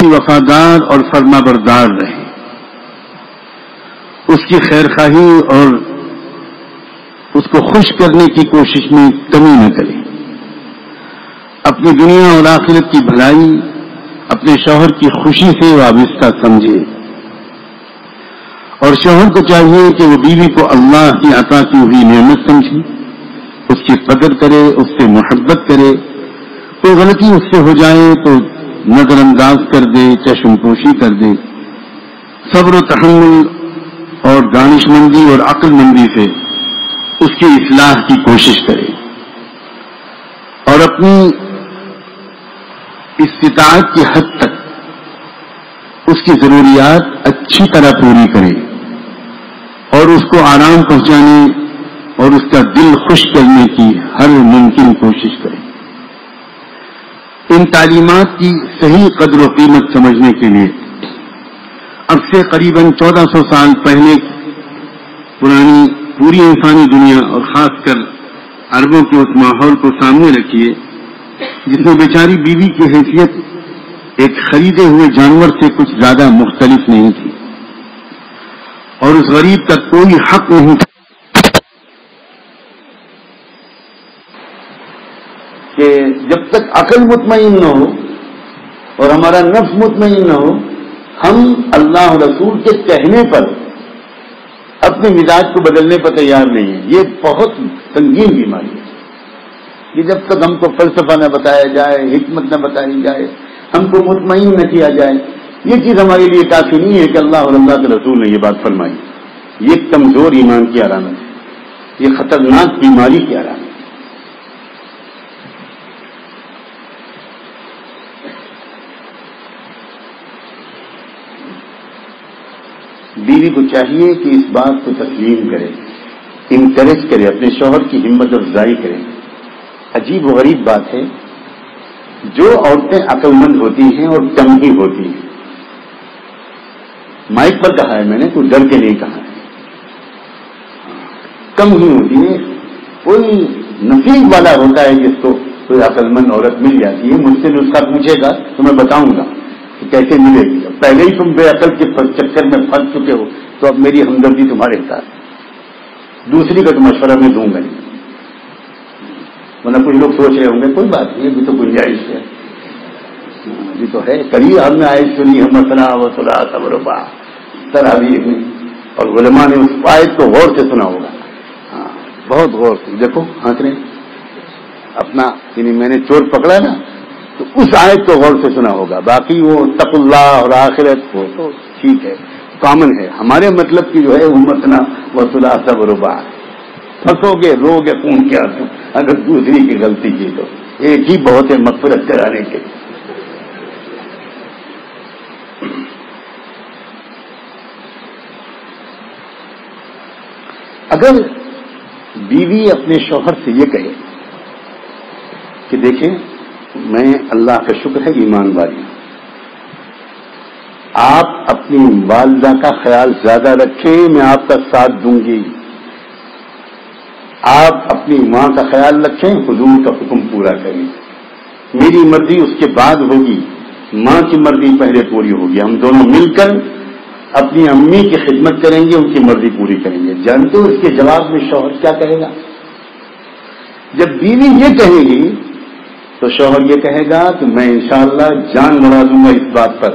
کی وفادار اور فرما بردار رہے، اس کی خیر خواہی اور اس کو خوش کرنے کی کوشش میں کمی نہ کرے، اپنی دنیا اور آخرت کی بھلائی اپنے شوہر کی خوشی سے وابستہ سمجھے، اور شوہر کو چاہیے کہ وہ بیوی کو اللہ کی عطا کی ہوئی نعمت سمجھے، اس کی قدر کرے، اس سے محبت کرے، کوئی غلطی اس سے ہو جائے تو نظر انداز کر دے، چشم پوشی کر دے، صبر و تحمل اور دانش مندی اور عقل مندی سے اس کی اصلاح کی کوشش کرے، اور اپنی استطاعت کی حد تک اس کی ضروریات اچھی طرح پوری کرے، اور اس کو آرام پہنچانے اور اس کا دل خوش کرنے کی ہر ممکن کوشش کرے۔ ان تعلیمات کی صحیح قدر و قیمت سمجھنے کے لیے اب سے قریباً 1400 سال پہلے پرانی پوری انسانی دنیا اور خاص کر عربوں کے اس ماحول کو سامنے رکھیے جس میں بیچاری بیوی کی حیثیت ایک خریدے ہوئے جانور سے کچھ زیادہ مختلف نہیں تھی، اور اس غریب کا کوئی حق نہیں تھا کہ جب تک عقل مطمئن نہ ہو اور ہمارا نفس مطمئن نہ ہو ہم اللہ رسول کے کہنے پر اپنے مزاج کو بدلنے پر تیار نہیں ہیں۔ یہ بہت سنگین بیماری ہے کہ جب تک ہم کو فلسفہ نہ بتایا جائے، حکمت نہ بتائی جائے، ہم کو مطمئن نہ کیا جائے، یہ چیز ہمارے لیے کافی نہیں ہے کہ اللہ اور اللہ کے رسول نے یہ بات فرمائی۔ یہ کمزور ایمان کی علامت ہے، یہ خطرناک بیماری کی علامت ہے۔ بیوی کو چاہیے کہ اس بات کو تسلیم کرے، انکریج کرے، اپنے شوہر کی ہمت افزائی کرے۔ عجیب و غریب بات ہے، جو عورتیں عقل مند ہوتی ہیں اور کم ہی ہوتی ہیں، مائک پر کہا ہے میں نے، کوئی ڈر کے نہیں کہا ہے، کم ہی ہوتی ہے۔ کوئی نصیب والا ہوتا ہے جس کو کوئی عقل مند عورت مل جاتی ہے، مجھ سے نسخہ پوچھے گا تو میں بتاؤں گا کہ کیسے ملے گی۔ پہلے ہی تم بے عقل کے چکر میں پھنس چکے ہو تو اب میری ہمدردی تمہارے ساتھ، دوسری کا تو مشورہ میں دوں گا نہیں، ورنہ کچھ لوگ سوچ رہے ہوں گے کوئی بات نہیں، ابھی تو گنجائش ہے، ابھی تو ہے، کبھی ہم نے آئے سنی ہم مسنا وسلا صبر با تراویح میں، اور علماء نے اس آیت کو غور سے سنا ہوگا، بہت غور سے۔ دیکھو ہنس رہے اپنا، یعنی میں نے چور پکڑا نا تو اس آیت کو غور سے سنا ہوگا، باقی وہ تقوا اللہ اور آخرت کو تو ٹھیک ہے، کامن ہے۔ ہمارے مطلب کی جو ہے امتنا وسلا صبر با، پھنسو گے، رو گے خون کے آنسو اگر دوسری کی غلطی کی تو ایک ہی بہت ہے مغفرت کرانے کے۔ اگر بیوی اپنے شوہر سے یہ کہے کہ دیکھیں میں اللہ کا شکر ہے ایمان والی ہوں، آپ اپنی والدہ کا خیال زیادہ رکھیں، میں آپ کا ساتھ دوں گی، آپ اپنی ماں کا خیال رکھیں، حضور کا حکم پورا کریں، میری مرضی اس کے بعد ہوگی، ماں کی مرضی پہلے پوری ہوگی، ہم دونوں مل کر اپنی امی کی خدمت کریں گے، ان کی مرضی پوری کریں گے۔ جانتے ہو اس کے جواب میں شوہر کیا کہے گا؟ جب بیوی یہ کہے گی تو شوہر یہ کہے گا کہ میں انشاءاللہ جان لڑا دوں گا اس بات پر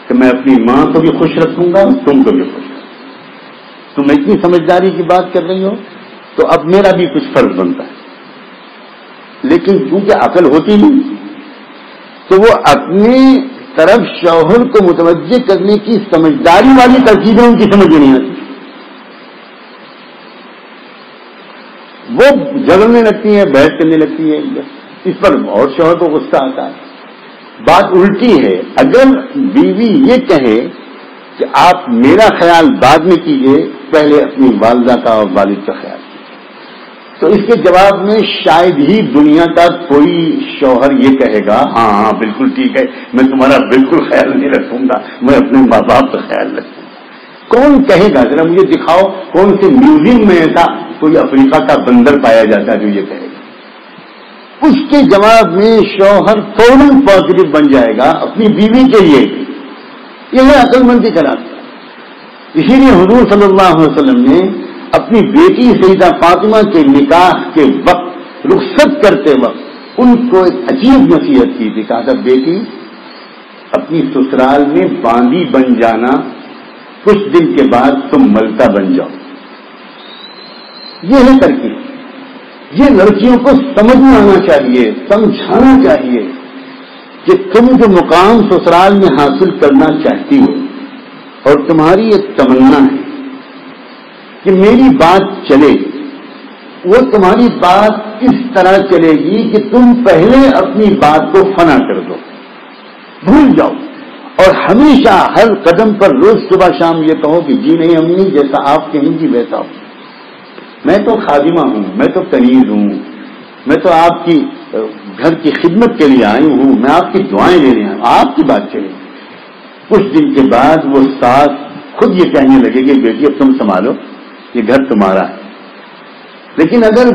کہ میں اپنی ماں کو بھی خوش رکھوں گا، تم کو بھی خوش رکھوں گا۔ تم اتنی سمجھداری کی بات کر رہی ہو تو اب میرا بھی کچھ فرض بنتا ہے، لیکن کیونکہ عقل ہوتی نہیں تو وہ اپنی طرف شوہر کو متوجہ کرنے کی سمجھداری والی ترکیبیں ان کی سمجھ نہیں آتی، وہ جھگڑنے لگتی ہے، بحث کرنے لگتی ہے اس پر، اور شوہر کو غصہ آتا ہے۔ بات الٹی ہے، اگر بیوی یہ کہے کہ آپ میرا خیال بعد میں کیجئے، پہلے اپنی والدہ کا اور والد کا خیال کیجئے، تو اس کے جواب میں شاید ہی دنیا کا کوئی شوہر یہ کہے گا ہاں ہاں بالکل ٹھیک ہے، میں تمہارا بالکل خیال نہیں رکھوں گا، میں اپنے ماں باپ کا خیال رکھوں گا۔ کون کہے گا؟ ذرا مجھے دکھاؤ کون سے میوزیم میں ایسا کوئی افریقہ کا بندر پایا جاتا ہے جو یہ کہے گا؟ اس کے جواب میں شوہر فوراً پازیٹو بن جائے گا اپنی بیوی کے لیے یہ ہے عقل مندی کا راستہ. اسی لیے حضور صلی اللہ علیہ وسلم نے اپنی بیٹی سیدہ فاطمہ کے نکاح کے وقت رخصت کرتے وقت ان کو ایک عجیب نصیحت کی تھی. کہا تھا بیٹی اپنی سسرال میں باندی بن جانا، کچھ دن کے بعد تم ملکہ بن جاؤ. یہ ہے ترکیب. یہ لڑکیوں کو سمجھنا آنا چاہیے، سمجھانا چاہیے کہ تم جو مقام سسرال میں حاصل کرنا چاہتی ہو اور تمہاری ایک تمنا ہے کہ میری بات چلے، وہ تمہاری بات اس طرح چلے گی کہ تم پہلے اپنی بات کو فنا کر دو، بھول جاؤ، اور ہمیشہ ہر قدم پر روز صبح شام یہ کہو کہ جی نہیں امی جیسا آپ کہیں گی ویسا ہو. میں تو خادمہ ہوں، میں تو کنیز ہوں، میں تو آپ کی گھر کی خدمت کے لیے آئی ہوں، میں آپ کی دعائیں لے رہی ہوں، آپ کی بات چلے. کچھ دن کے بعد وہ ساس خود یہ کہنے لگے کہ بیٹی اب تم سنبھالو، یہ گھر تمہارا ہے. لیکن اگر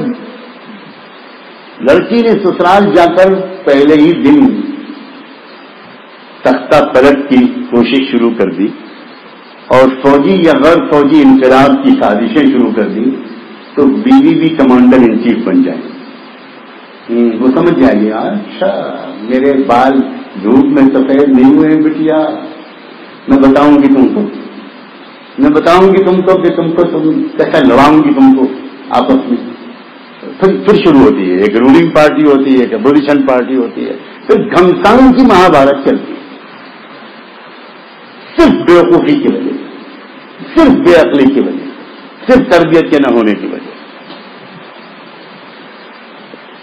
لڑکی نے سسرال جا کر پہلے ہی دن تختہ پلٹ کی کوشش شروع کر دی اور فوجی یا غیر فوجی انقلاب کی سازشیں شروع کر دی تو بیوی بھی کمانڈر ان چیف بن جائے. وہ سمجھ جائے گی اچھا میرے بال دھوپ میں سفید نہیں ہوئے بٹیا، میں بتاؤں گی تم کو، میں بتاؤں گی تم کو کہ تم کیسا لڑاؤں گی تم کو آپس میں. پھر شروع ہوتی ہے ایک رولنگ پارٹی ہوتی ہے، ایک اپوزیشن پارٹی ہوتی ہے، پھر گھمسان کی مہابھارت چلتی ہے صرف بیوقوفی کی وجہ سے، صرف بے عقلی کی وجہ سے، صرف تربیت کے نہ ہونے کی وجہ سے.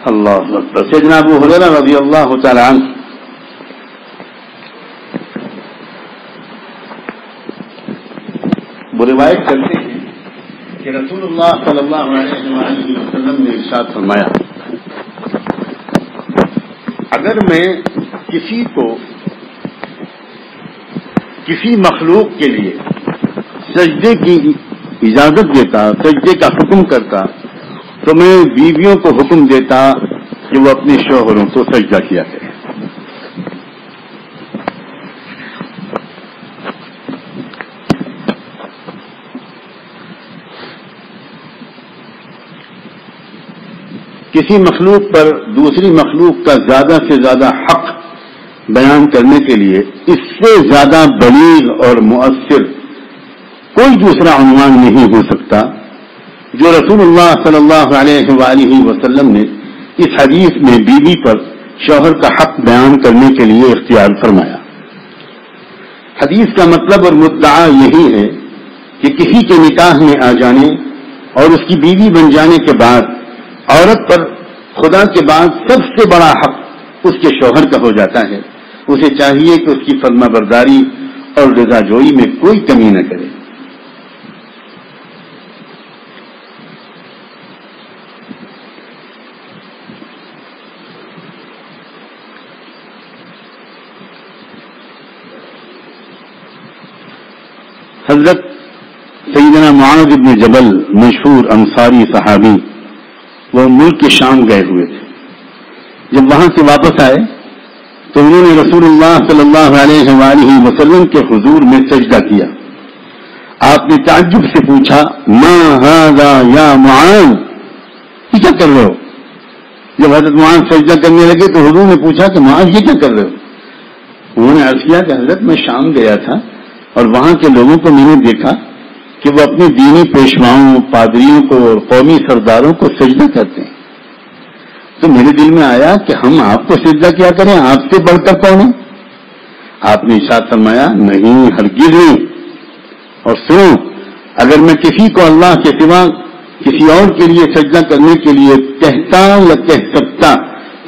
اللہ اکبر. سیدنا ابو ہریرہ رضی اللہ تعالی عنہ وہ روایت کرتے ہیں کہ رسول اللہ صلی اللہ علیہ وسلم نے ارشاد فرمایا اگر میں کسی کو کسی مخلوق کے لیے سجدے کی اجازت دیتا، سجدے کا حکم کرتا، تو میں بیویوں کو حکم دیتا کہ وہ اپنے شوہروں کو سجدہ کیا کریں. کسی مخلوق پر دوسری مخلوق کا زیادہ سے زیادہ حق بیان کرنے کے لیے اس سے زیادہ بلیغ اور مؤثر کوئی دوسرا عنوان نہیں ہو سکتا جو رسول اللہ صلی اللہ علیہ وآلہ وسلم نے اس حدیث میں بیوی پر شوہر کا حق بیان کرنے کے لیے اختیار فرمایا. حدیث کا مطلب اور مدعا یہی ہے کہ کسی کے نکاح میں آ جانے اور اس کی بیوی بن جانے کے بعد عورت پر خدا کے بعد سب سے بڑا حق اس کے شوہر کا ہو جاتا ہے. اسے چاہیے کہ اس کی فرما برداری اور رضا جوئی میں کوئی کمی نہ کرے. حضرت سیدنا معاذ بن جبل مشہور انصاری صحابی وہ ملک شام گئے ہوئے تھے. جب وہاں سے واپس آئے تو انہوں نے رسول اللہ صلی اللہ علیہ وآلہ وسلم کے حضور میں سجدہ کیا. آپ نے تعجب سے پوچھا ما ھذا یا معاذ، یہ کیا کر رہے ہو؟ جب حضرت معاذ سجدہ کرنے لگے تو حضور نے پوچھا کہ معاذ یہ کیا کر رہے ہو؟ انہوں نے عرض کیا کہ حضرت میں شام گیا تھا اور وہاں کے لوگوں کو میں نے دیکھا کہ وہ اپنے دینی پیشواؤں، پادریوں کو اور قومی سرداروں کو سجدہ کرتے ہیں، تو میرے دل میں آیا کہ ہم آپ کو سجدہ کیا کریں، آپ سے بڑھ کر کون ہے؟ آپ نے ارشاد فرمایا نہیں، ہرگز نہیں. اور سنو، اگر میں کسی کو اللہ کے سوا کسی اور کے لیے سجدہ کرنے کے لیے کہتا یا کہہ سکتا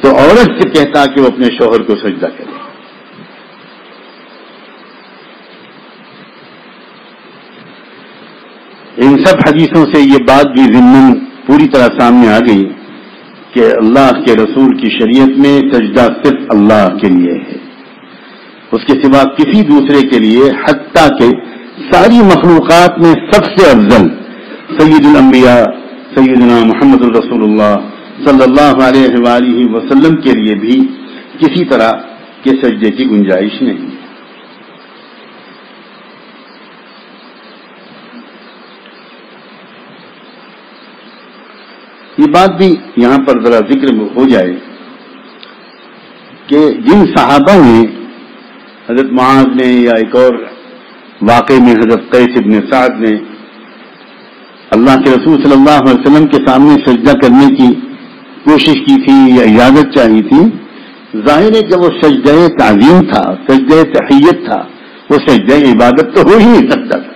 تو عورت سے کہتا کہ وہ اپنے شوہر کو سجدہ کرے. ان سب حدیثوں سے یہ بات بھی ضمن پوری طرح سامنے آ گئی کہ اللہ کے رسول کی شریعت میں سجدہ صرف اللہ کے لیے ہے، اس کے سوا کسی دوسرے کے لیے، حتیٰ کہ ساری مخلوقات میں سب سے افضل سید الانبیاء سیدنا محمد الرسول اللہ صلی اللہ علیہ وآلہ وسلم کے لیے بھی کسی طرح کے سجدے کی گنجائش نہیں. بات بھی یہاں پر ذرا ذکر ہو جائے کہ جن صحابہ نے حضرت معاذ نے یا ایک اور واقعے میں حضرت قیس بن سعد نے اللہ کے رسول صلی اللہ علیہ وسلم کے سامنے سجدہ کرنے کی کوشش کی تھی یا اجازت چاہی تھی، ظاہر ہے کہ وہ سجدہ تعظیم تھا، سجدہ تحیت تھا، وہ سجدہ عبادت تو ہو ہی نہیں سکتا تھا،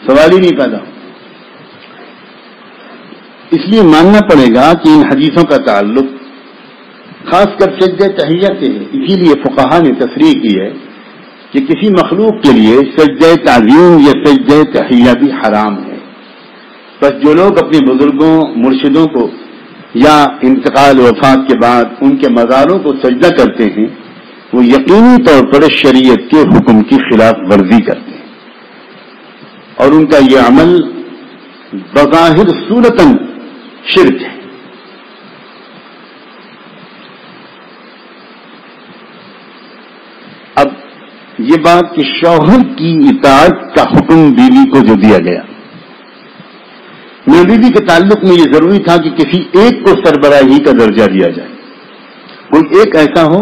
سوال ہی نہیں پیدا۔ اس لیے ماننا پڑے گا کہ ان حدیثوں کا تعلق خاص کر سجدہ تحیت سے ہے۔ اسی لیے فقہا نے تصریح کی ہے کہ کسی مخلوق کے لیے سجدہ تعظیم یا سجدہ تحیہ بھی حرام ہے۔ بس جو لوگ اپنے بزرگوں مرشدوں کو یا انتقال وفات کے بعد ان کے مزاروں کو سجدہ کرتے ہیں وہ یقینی طور پر شریعت کے حکم کی خلاف ورزی کرتے ہیں، اور ان کا یہ عمل بظاہر صورتاً شرک ہے۔ اب یہ بات کہ شوہر کی اطاعت کا حکم بیوی کو جو دیا گیا، بیوی کے تعلق میں یہ ضروری تھا کہ کسی ایک کو سربراہی کا درجہ دیا جائے، کوئی ایک ایسا ہو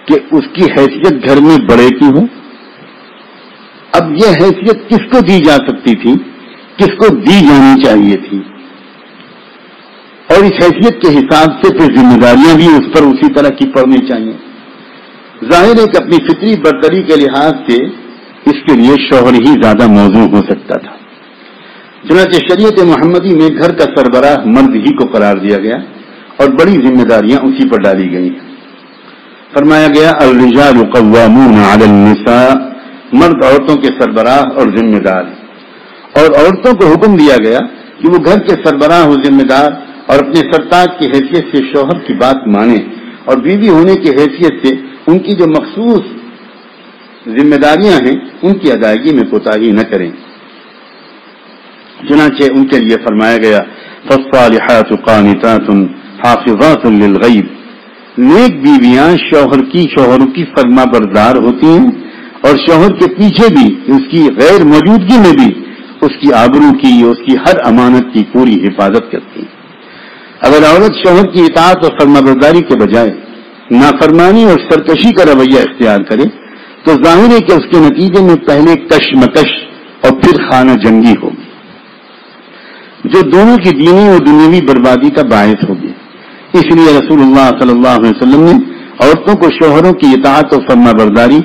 کہ اس کی حیثیت گھر میں بڑے کی ہو۔ اب یہ حیثیت کس کو دی جا سکتی تھی، کس کو دی جانی چاہیے تھی، اور اس حیثیت کے حساب سے پھر ذمہ داریاں بھی اس پر اسی طرح کی پڑنی چاہیے۔ ظاہر ہے کہ اپنی فطری برتری کے لحاظ سے اس کے لیے شوہر ہی زیادہ موزوں ہو سکتا تھا۔ چنانچہ شریعت محمدی میں گھر کا سربراہ مرد ہی کو قرار دیا گیا اور بڑی ذمہ داریاں اسی پر ڈالی گئی ہیں۔ فرمایا گیا الرجال قوامون علی النساء، مرد عورتوں کے سربراہ اور ذمہ دار ہیں، اور عورتوں کو حکم دیا گیا کہ وہ گھر کے سربراہ و ذمہ دار اور اپنے سرتاج کی حیثیت سے شوہر کی بات مانیں، اور بیوی ہونے کی حیثیت سے ان کی جو مخصوص ذمہ داریاں ہیں ان کی ادائیگی میں کوتاہی نہ کریں۔ چنانچہ ان کے لیے فرمایا گیا فالصالحات قانتات حافظات للغیب، نیک بیویاں شوہروں کی فرما بردار ہوتی ہیں اور شوہر کے پیچھے بھی اس کی غیر موجودگی میں بھی اس کی آبرو کی، اس کی ہر امانت کی پوری حفاظت کرتی ہیں۔ اگر عورت شوہر کی اطاعت اور فرما برداری کے بجائے نافرمانی اور سرکشی کا رویہ اختیار کرے تو ظاہر ہے کہ اس کے نتیجے میں پہلے کشمکش اور پھر خانہ جنگی ہوگی، جو دونوں کی دینی اور دنیاوی بربادی کا باعث ہوگی۔ اس لیے رسول اللہ صلی اللہ علیہ وسلم نے عورتوں کو شوہروں کی اطاعت و فرما برداری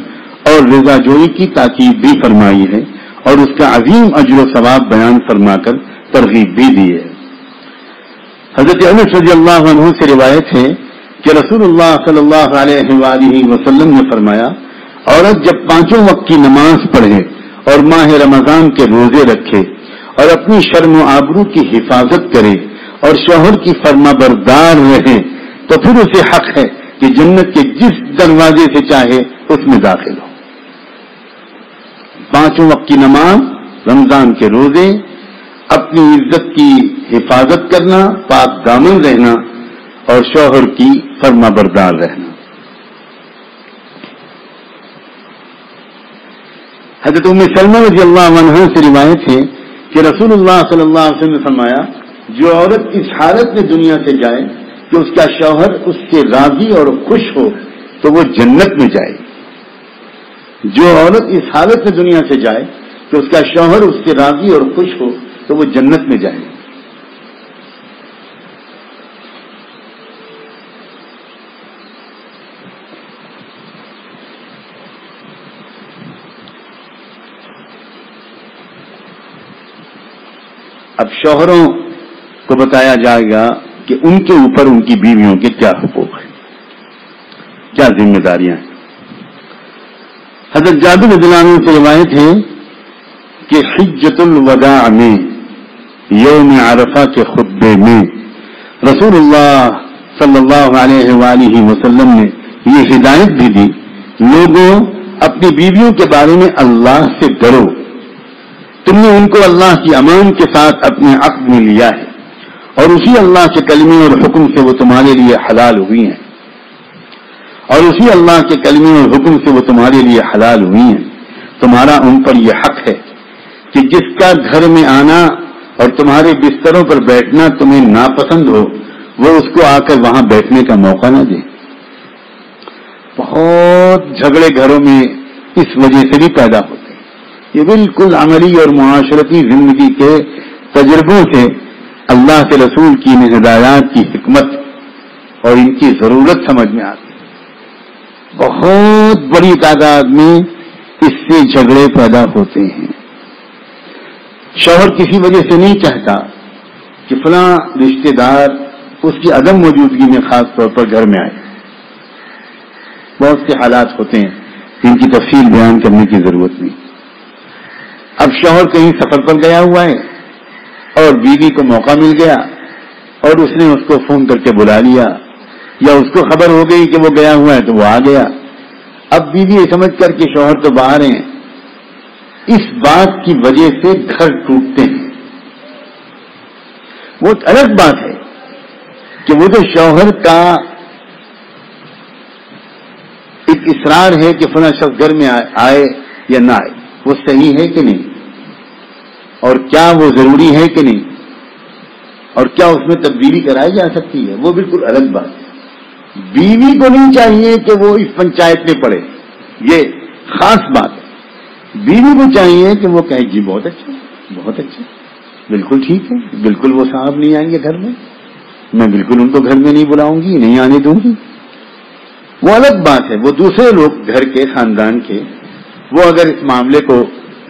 اور رضا جوئی کی تاکید بھی فرمائی ہے اور اس کا عظیم اجر و ثواب بیان فرما کر ترغیب بھی دی ہے۔ حضرت انس رضی اللہ عنہ سے روایت ہے کہ رسول اللہ صلی اللہ علیہ وآلہ وسلم نے فرمایا، عورت جب 5 وقت کی نماز پڑھے اور ماہ رمضان کے روزے رکھے اور اپنی شرم و آبرو کی حفاظت کرے اور شوہر کی فرما بردار رہے تو پھر اسے حق ہے کہ جنت کے جس دروازے سے چاہے اس میں داخل ہو۔ 5 وقت کی نماز، رمضان کے روزے، اپنی عزت کی حفاظت کرنا، پاک دامن رہنا اور شوہر کی فرما بردار رہنا۔ حضرت ام سلمہ رضی اللہ عنہا سے روایت ہے کہ رسول اللہ صلی اللہ علیہ وسلم نے فرمایا، جو عورت اس حالت میں دنیا سے جائے کہ اس کا شوہر اس سے راضی اور خوش ہو تو وہ جنت میں جائے۔ جو عورت اس حالت میں دنیا سے جائے کہ اس کا شوہر اس سے راضی اور خوش ہو تو وہ جنت میں جائے۔ اب شوہروں کو بتایا جائے گا کہ ان کے اوپر ان کی بیویوں کے کیا حقوق ہیں، کیا ذمہ داریاں ہیں۔ حضرت جابر رضی اللہ عنہ سے روایت ہے کہ حجۃ الوداع میں یوم عرفہ کے خطبے میں رسول اللہ صلی اللہ علیہ وآلہ وسلم نے یہ ہدایت بھی دی، لوگوں اپنی بیویوں کے بارے میں اللہ سے ڈرو، تم نے ان کو اللہ کی امان کے ساتھ اپنے عقد میں لیا ہے اور اسی اللہ کے کلمے اور حکم سے وہ تمہارے لیے حلال ہوئی ہیں، اور اسی اللہ کے کلمے اور حکم سے وہ تمہارے لیے حلال ہوئی ہیں۔ تمہارا ان پر یہ حق ہے کہ جس کا گھر میں آنا اور تمہارے بستروں پر بیٹھنا تمہیں ناپسند ہو، وہ اس کو آ کر وہاں بیٹھنے کا موقع نہ دے۔ بہت جھگڑے گھروں میں اس وجہ سے بھی پیدا ہوتے ہیں۔ یہ بالکل عملی اور معاشرتی زندگی کے تجربوں سے اللہ کے رسول کی ہدایات کی حکمت اور ان کی ضرورت سمجھ میں آتی ہے۔ بہت بڑی تعداد میں اس سے جھگڑے پیدا ہوتے ہیں۔ شوہر کسی وجہ سے نہیں چاہتا کہ فلاں رشتہ دار اس کی عدم موجودگی میں خاص طور پر گھر میں آئے۔ بہت سے حالات ہوتے ہیں جن کی تفصیل بیان کرنے کی ضرورت نہیں۔ اب شوہر کہیں سفر پر گیا ہوا ہے اور بیوی کو موقع مل گیا اور اس نے اس کو فون کر کے بلا لیا، یا اس کو خبر ہو گئی کہ وہ گیا ہوا ہے تو وہ آ گیا۔ اب بیوی یہ سمجھ کر کہ شوہر تو باہر ہیں، اس بات کی وجہ سے گھر ٹوٹتے ہیں۔ وہ الگ بات ہے کہ وہ جو شوہر کا ایک اصرار ہے کہ فلاں شخص گھر میں آئے یا نہ آئے، وہ صحیح ہے کہ نہیں، اور کیا وہ ضروری ہے کہ نہیں، اور کیا اس میں تبدیلی کرائی جا سکتی ہے، وہ بالکل الگ بات ہے۔ بیوی کو نہیں چاہیے کہ وہ اس پنچایت میں پڑے، یہ خاص بات ہے۔ بیوی کو چاہیے کہ وہ کہے جی بہت اچھا، بہت اچھا، بالکل ٹھیک ہے، بالکل وہ صاحب نہیں آئیں گے گھر میں بالکل ان کو گھر میں نہیں بلاؤں گی، نہیں آنے دوں گی۔ وہ الگ بات ہے، وہ دوسرے لوگ گھر کے خاندان کے وہ اگر اس معاملے کو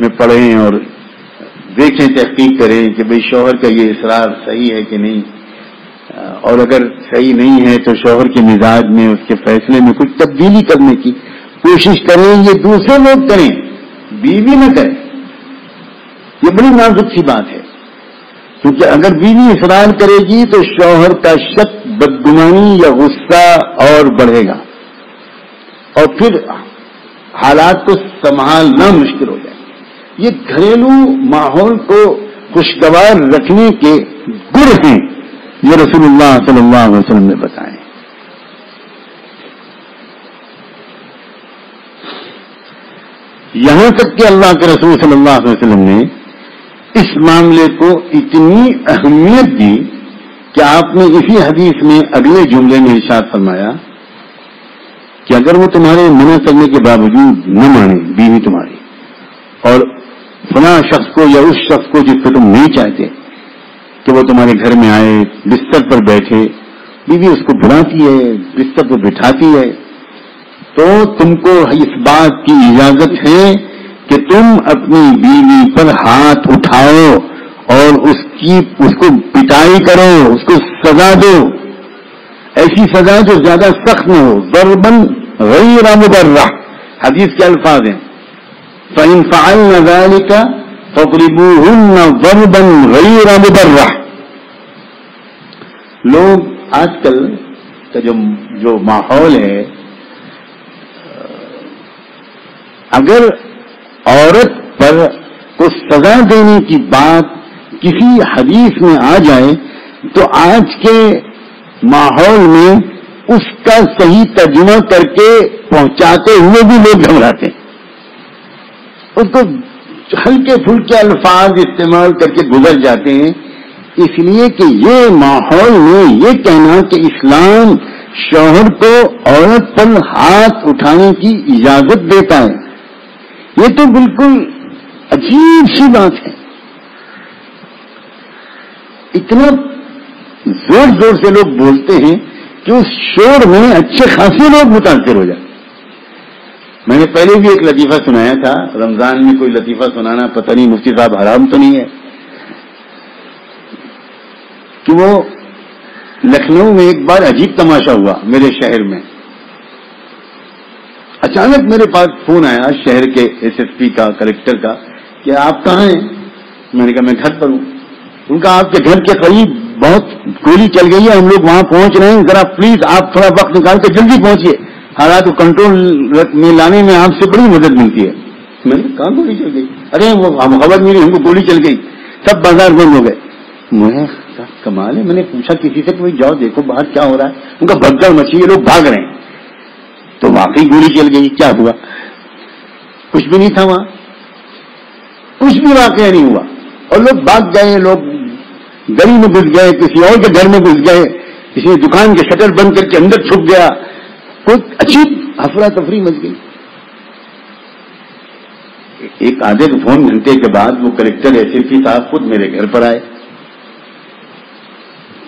میں پڑھیں اور دیکھیں، تحقیق کریں کہ بھئی شوہر کا یہ اصرار صحیح ہے کہ نہیں، اور اگر صحیح نہیں ہے تو شوہر کے مزاج میں، اس کے فیصلے میں کچھ تبدیلی کرنے کی کوشش کریں۔ یہ دوسرے لوگ کریں، بیوی نہ کریں۔ یہ بڑی نازک سی بات ہے، کیونکہ اگر بیوی اصرار کرے گی تو شوہر کا شک، بدگمانی یا غصہ اور بڑھے گا، اور پھر حالات کو سنبھالنا مشکل ہو جائے۔ یہ گھریلو ماحول کو خوشگوار رکھنے کے گر ہیں، یہ رسول اللہ صلی اللہ علیہ وسلم نے بتائے۔ یہاں تک کہ اللہ کے رسول صلی اللہ علیہ وسلم نے اس معاملے کو اتنی اہمیت دی کہ آپ نے اسی حدیث میں اگلے جملے میں ارشاد فرمایا کہ اگر وہ تمہارے منع کرنے کے باوجود نہ مانے، بیوی تمہاری، اور فلاں شخص کو یا اس شخص کو جس کو تم نہیں چاہتے کہ وہ تمہارے گھر میں آئے، بستر پر بیٹھے، بیوی اس کو بلاتی ہے، بستر پر بٹھاتی ہے، تو تم کو اس بات کی اجازت ہے کہ تم اپنی بیوی پر ہاتھ اٹھاؤ اور اس کو پٹائی کرو، اس کو سزا دو، ایسی سزا جو زیادہ سخت نہ ہو، ضرباً غیر مبرح، حدیث کے الفاظ ہیں فَإِنْ فَعَلْنَ ذَلِكَ فَاضْرِبُوهُنَّ ضَرْبًا غَيْرَ مُبَرَّحٍ۔ لوگ آج کل کا جو ماحول ہے، اگر عورت پر کو سزا دینے کی بات کسی حدیث میں آ جائے تو آج کے ماحول میں اس کا صحیح ترجمہ کر کے پہنچاتے ہوئے بھی لوگ گھبراتے ہیں، اس کو ہلکے پھلکے الفاظ استعمال کر کے گزر جاتے ہیں، اس لیے کہ یہ ماحول میں یہ کہنا کہ اسلام شوہر کو عورت پر ہاتھ اٹھانے کی اجازت دیتا ہے، یہ تو بالکل عجیب سی بات ہے۔ اتنا زور زور سے لوگ بولتے ہیں کہ اس شور میں اچھے خاصے لوگ متاثر ہو جاتے۔ میں نے پہلے بھی ایک لطیفہ سنایا تھا، رمضان میں کوئی لطیفہ سنانا پتہ نہیں مفتی صاحب حرام تو نہیں ہے، کہ وہ لکھنؤ میں ایک بار عجیب تماشا ہوا میرے شہر میں۔ اچانک میرے پاس فون آیا شہر کے ایس ایس پی کا، کلکٹر کا، کہ آپ کہاں ہیں؟ میں نے کہا میں گھر پر ہوں۔ ان کا آپ کے گھر کے قریب بہت گولی چل گئی ہے، ہم لوگ وہاں پہنچ رہے ہیں، ذرا پلیز آپ تھوڑا وقت نکال کے جلدی پہنچیے، حالات کو کنٹرول میں لانے میں آپ سے بڑی مدد ملتی ہے۔ میں نے کہاں گولی چل گئی؟ ارے وہ ہم خبر ملی ہم کو گولی چل گئی، سب بازار بند ہو گئے۔ میں کمال ہے، میں نے پوچھا کسی سے کہ جاؤ دیکھو باہر کیا ہو رہا ہے، ان کا بھگدڑ مچی ہے، لوگ بھاگ رہے ہیں۔ تو واقعی گولی چل گئی، کیا ہوا؟ کچھ بھی نہیں تھا وہاں، کچھ بھی واقعہ نہیں ہوا، اور لوگ بھاگ گئے، لوگ گلی میں گھس گئے, کسی اور کے گھر میں گھس گئے, کسی دکان کے شٹر بند کر کے اندر چھپ گیا, کوئی عجیب افراتفری مچ گئی. ایک آدھے فون گھنٹے کے بعد وہ کلیکٹر SSP صاحب خود میرے گھر پر آئے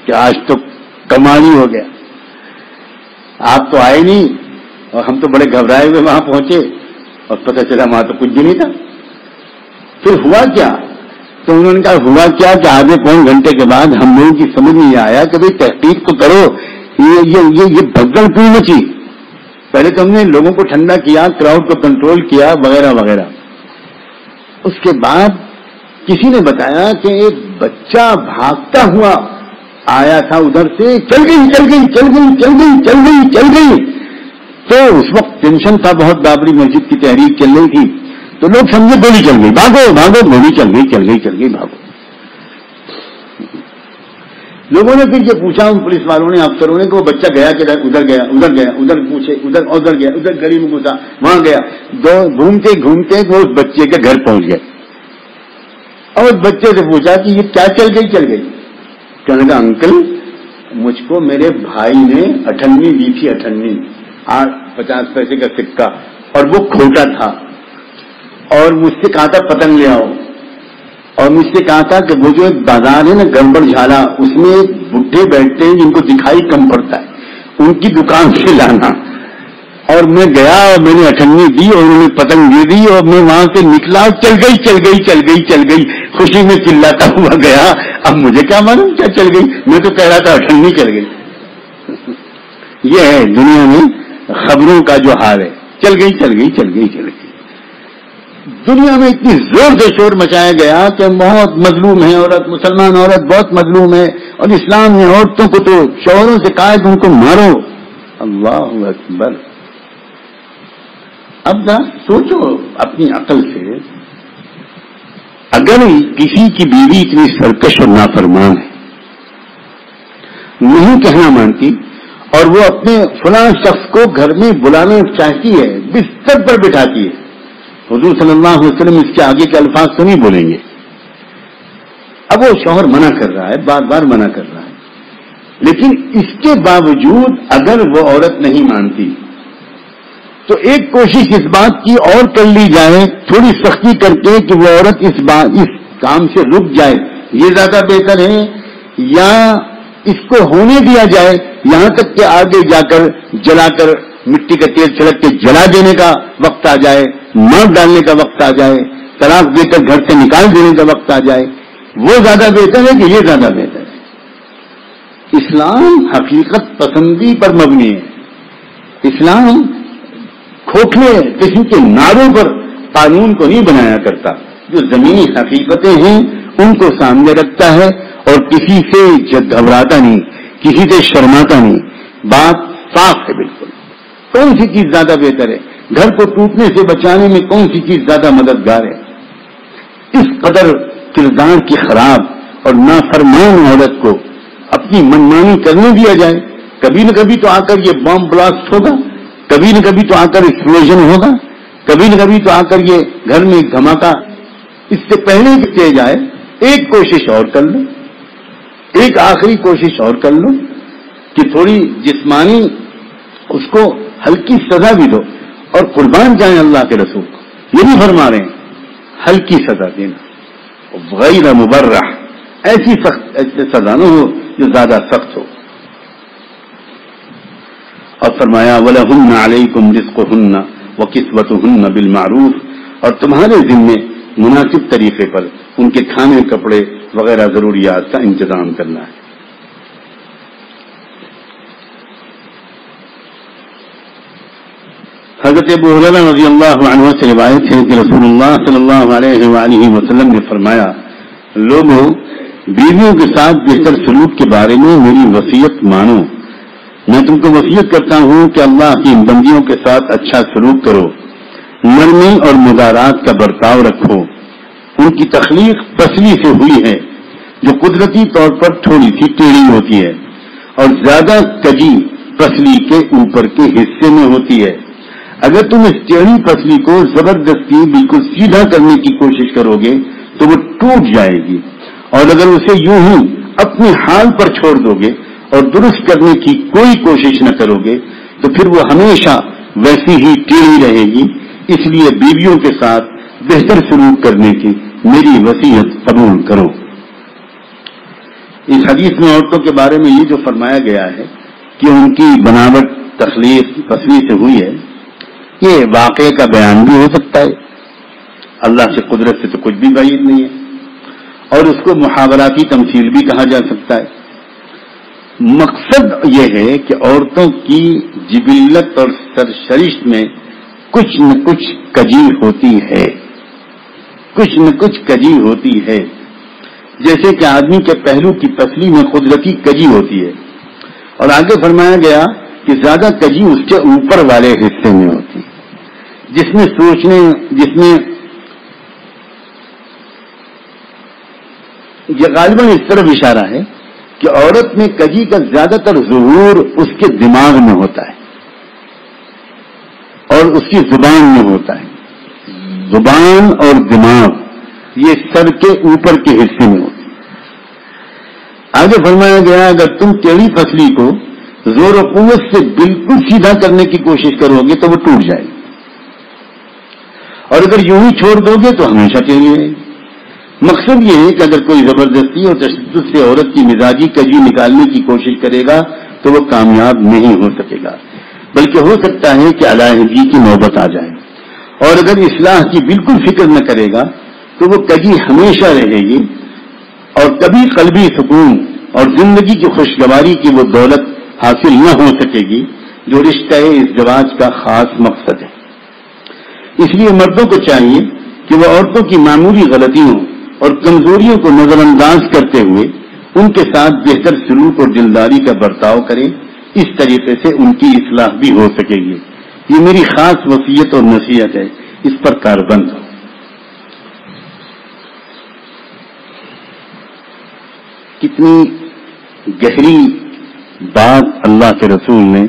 کہ آج تو کمال ہی ہو گیا, آپ تو آئے نہیں, اور ہم تو بڑے گھبرائے ہوئے وہاں پہنچے اور پتہ چلا وہاں تو کچھ بھی نہیں تھا. پھر ہوا کیا؟ تو انہوں نے کہا ہوا کیا کہ آدھے پون گھنٹے کے بعد ہم لوگوں کی سمجھ نہیں آیا کہ بھائی تحقیق تو کرو, یہ بھگدڑ کیوں مچی. پہلے تو ہم نے لوگوں کو ٹھنڈا کیا, کراؤڈ کو کنٹرول کیا وغیرہ وغیرہ. اس کے بعد کسی نے بتایا کہ ایک بچہ بھاگتا ہوا آیا تھا ادھر سے, چل گئی. تو اس وقت ٹینشن تھا بہت, بابری مسجد کی تحریک چل رہی تھی, تو لوگ سمجھے گولی چل گئی, بھاگو گولی چل گئی بھاگو. لوگوں نے پھر یہ پوچھا ان پولیس والوں نے, افسروں نے, کہ وہ بچہ گیا کدھر, ادھر پوچھے, ادھر گیا, ادھر گلی میں گھسا, وہاں گیا. گھومتے وہ اس بچے کے گھر پہنچ گئے اور اس بچے سے پوچھا کہ یہ کیا چل گئی. کہنے کا انکل مجھ کو میرے بھائی نے 98 دی تھی, 50 پیسے کا سکہ, اور وہ کھوٹا تھا, اور مجھ سے کہا تھا پتنگ لے آؤ, اور مجھ سے کہا تھا کہ وہ جو ایک بازار ہے نا گڑبڑ جھالا, اس میں ایک بڈھے بیٹھتے ہیں جن کو دکھائی کم پڑتا ہے, ان کی دکان سے لانا. اور میں گیا اور میں نے 98 دی اور انہوں نے پتنگ دے دی, اور میں وہاں سے نکلا, چل گئی خوشی میں چلاتا ہوا گیا. اب مجھے کیا معلوم کیا چل گئی, میں تو کہہ رہا تھا 98 چل گئی. یہ ہے دنیا میں خبروں کا جو حال ہے, چل گئی. دنیا میں اتنی زور سے شور مچایا گیا کہ بہت مظلوم ہے عورت, مسلمان عورت بہت مظلوم ہے, اور اسلام نے عورتوں کو تو شوہروں سے کہا کہ ان کو مارو. اللہ اکبر. اب ذرا سوچو اپنی عقل سے, اگر کسی کی بیوی اتنی سرکش اور نافرمان ہے, نہیں کہنا مانتی, اور وہ اپنے فلاں شخص کو گھر میں بلانا چاہتی ہے, بستر پر بٹھاتی ہے, حضور صلی اللہ علیہ وسلم اس کے آگے کے الفاظ تو نہیں بولیں گے. اب وہ شوہر منع کر رہا ہے, بار بار منع کر رہا ہے, لیکن اس کے باوجود اگر وہ عورت نہیں مانتی تو ایک کوشش اس بات کی اور کر لی جائے, تھوڑی سختی کر کے کہ وہ عورت اس کام سے رک جائے, یہ زیادہ بہتر ہے, یا اس کو ہونے دیا جائے یہاں تک کہ آگے جا کر جلا کر مٹی کا تیل چھڑک کے جلا دینے کا وقت آ جائے, مار ڈالنے کا وقت آ جائے, طلاق دے کر گھر سے نکال دینے کا وقت آ جائے, وہ زیادہ بہتر ہے کہ یہ زیادہ بہتر ہے؟ اسلام حقیقت پسندی پر مبنی ہے. اسلام کھوکھلے قسم کے نعروں پر قانون کو نہیں بنایا کرتا, جو زمینی حقیقتیں ہیں ان کو سامنے رکھتا ہے, اور کسی سے گھبراتا نہیں, کسی سے شرماتا نہیں. بات صاف ہے بالکل. کون سی چیز زیادہ بہتر ہے؟ گھر کو ٹوٹنے سے بچانے میں کون سی چیز زیادہ مددگار ہے؟ اس قدر کردار کی خراب اور نافرمان عورت کو اپنی منمانی کرنے دیا جائے. کبھی نہ کبھی تو آ کر یہ بم بلاسٹ ہوگا, کبھی نہ کبھی تو آ کر ایکسپلوژن ہوگا, کبھی نہ کبھی تو آ کر یہ گھر میں ایک دھماکہ. اس سے پہلے کہ کیا جائے ایک کوشش اور کر لو, ایک آخری کوشش اور کر لو کہ تھوڑی جسمانی اس کو ہلکی سزا بھی دو, اور قربان جائیں اللہ کے رسول کو. یہ بھی فرما رہے ہیں ہلکی سزا دینا, غیر مبرح, ایسی سخت سزا نہ ہو جو زیادہ سخت ہو. اور فرمایا وَلَهُنَّ عَلَيْكُمْ رِزْقُهُنَّ وَكِسْوَتُهُنَّ بِالْمَعْرُوفِ, اور تمہارے ذمے مناسب طریقے پر ان کے کھانے کپڑے وغیرہ ضروریات کا انتظام کرنا ہے. حضرت ابو ہریرہ رضی اللہ عنہ سے روایت ہے کہ رسول اللہ صلی اللہ علیہ وآلہ وسلم نے فرمایا, لوگوں بیویوں کے ساتھ بہتر سلوک کے بارے میں میری وصیت مانو. میں تم کو وصیت کرتا ہوں کہ اللہ کی بندیوں کے ساتھ اچھا سلوک کرو, نرمی اور مدارات کا برتاؤ رکھو. ان کی تخلیق پسلی سے ہوئی ہے جو قدرتی طور پر تھوڑی سی ٹیڑھی ہوتی ہے, اور زیادہ کجی پسلی کے اوپر کے حصے میں ہوتی ہے. اگر تم اس ٹیڑھی پسلی کو زبردستی بالکل سیدھا کرنے کی کوشش کرو گے تو وہ ٹوٹ جائے گی, اور اگر اسے یوں ہی اپنے حال پر چھوڑ دو گے اور درست کرنے کی کوئی کوشش نہ کرو گے تو پھر وہ ہمیشہ ویسی ہی ٹیڑھی رہے گی. اس لیے بیویوں کے ساتھ بہتر سلوک کرنے کی میری وصیت قبول کرو. اس حدیث میں عورتوں کے بارے میں یہ جو فرمایا گیا ہے کہ ان کی بناوٹ تخلیق پسلی سے ہوئی ہے، یہ واقعے کا بیان بھی ہو سکتا ہے. اللہ سے قدرت سے تو کچھ بھی بعید نہیں ہے، اور اس کو محاوراتی تمثیل بھی کہا جا سکتا ہے. مقصد یہ ہے کہ عورتوں کی جبلت اور سرشرشت میں کچھ نہ کچھ کجی ہوتی ہے، کچھ نہ کچھ کجی ہوتی ہے. جیسے کہ آدمی کے پہلو کی پسلی میں قدرتی کجی ہوتی ہے، اور آگے فرمایا گیا کہ زیادہ کجی اس کے اوپر والے حصے میں ہوتی ہے، جس میں سوچنے، جس میں یہ غالباً اس طرف اشارہ ہے کہ عورت میں کجی کا زیادہ تر ظہور اس کے دماغ میں ہوتا ہے اور اس کی زبان میں ہوتا ہے. زبان اور دماغ یہ سر کے اوپر کے حصے میں ہوتے ہیں. آگے فرمایا گیا اگر تم ٹیڑھی پسلی کو زور و قوت سے بالکل سیدھا کرنے کی کوشش کرو گے تو وہ ٹوٹ جائے گی، اور اگر یوں ہی چھوڑ دو گے تو ہمیشہ ٹیڑھی رہے گی. مقصد یہ ہے کہ اگر کوئی زبردستی اور تشدد سے عورت کی مزاجی کجی نکالنے کی کوشش کرے گا تو وہ کامیاب نہیں ہو سکے گا، بلکہ ہو سکتا ہے کہ علیحدگی کی نوبت آ جائے. اور اگر اصلاح کی بالکل فکر نہ کرے گا تو وہ کجی ہمیشہ رہے گی، اور کبھی قلبی سکون اور زندگی کی خوشگواری کی وہ دولت حاصل نہ ہو سکے گی جو رشتہ ازدواج کا خاص مقصد ہے. اس لیے مردوں کو چاہیے کہ وہ عورتوں کی معمولی غلطیوں اور کمزوریوں کو نظر انداز کرتے ہوئے ان کے ساتھ بہتر سلوک اور دلداری کا برتاؤ کریں. اس طریقے سے ان کی اصلاح بھی ہو سکے گی. یہ میری خاص وصیت اور نصیحت ہے، اس پر کاربند ہو. کتنی گہری بات اللہ کے رسول نے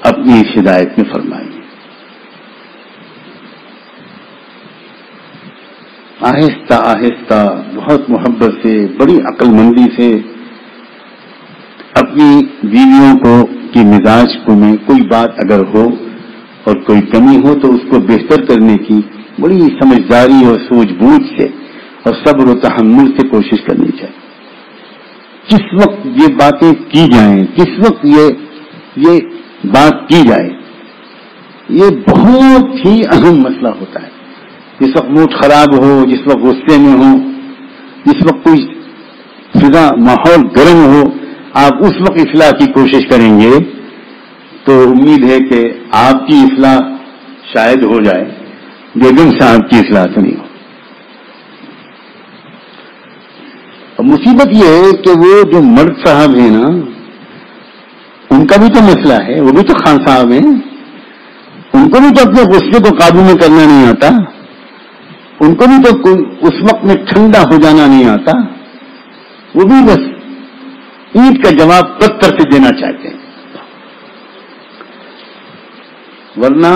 اپنی اس ہدایت میں فرمائی. آہستہ آہستہ بہت محبت سے، بڑی عقل مندی سے اپنی بیویوں کو کی مزاج کو میں کوئی بات اگر ہو اور کوئی کمی ہو تو اس کو بہتر کرنے کی بڑی سمجھداری اور سوجھ بوجھ سے اور صبر و تحمل سے کوشش کرنی چاہیے. کس وقت یہ باتیں کی جائیں، کس وقت یہ بات کی جائے، یہ بہت ہی اہم مسئلہ ہوتا ہے. جس وقت موڈ خراب ہو، جس وقت غصے میں ہو، جس وقت کوئی فضا ماحول گرم ہو، آپ اس وقت اصلاح کی کوشش کریں گے تو امید ہے کہ آپ کی اصلاح شاید ہو جائے، بیگم صاحب کی اصلاح تو نہیں ہو. اور مصیبت یہ ہے کہ وہ جو مرد صاحب ہیں نا، ان کا بھی تو مسئلہ ہے، وہ بھی تو خان صاحب ہیں، ان کو بھی تو اپنے غصے کو قابو میں کرنا نہیں آتا، ان کو بھی تو اس وقت میں ٹھنڈا ہو جانا نہیں آتا. وہ بھی بس اینٹ کا جواب پتھر سے دینا چاہتے ہیں. ورنہ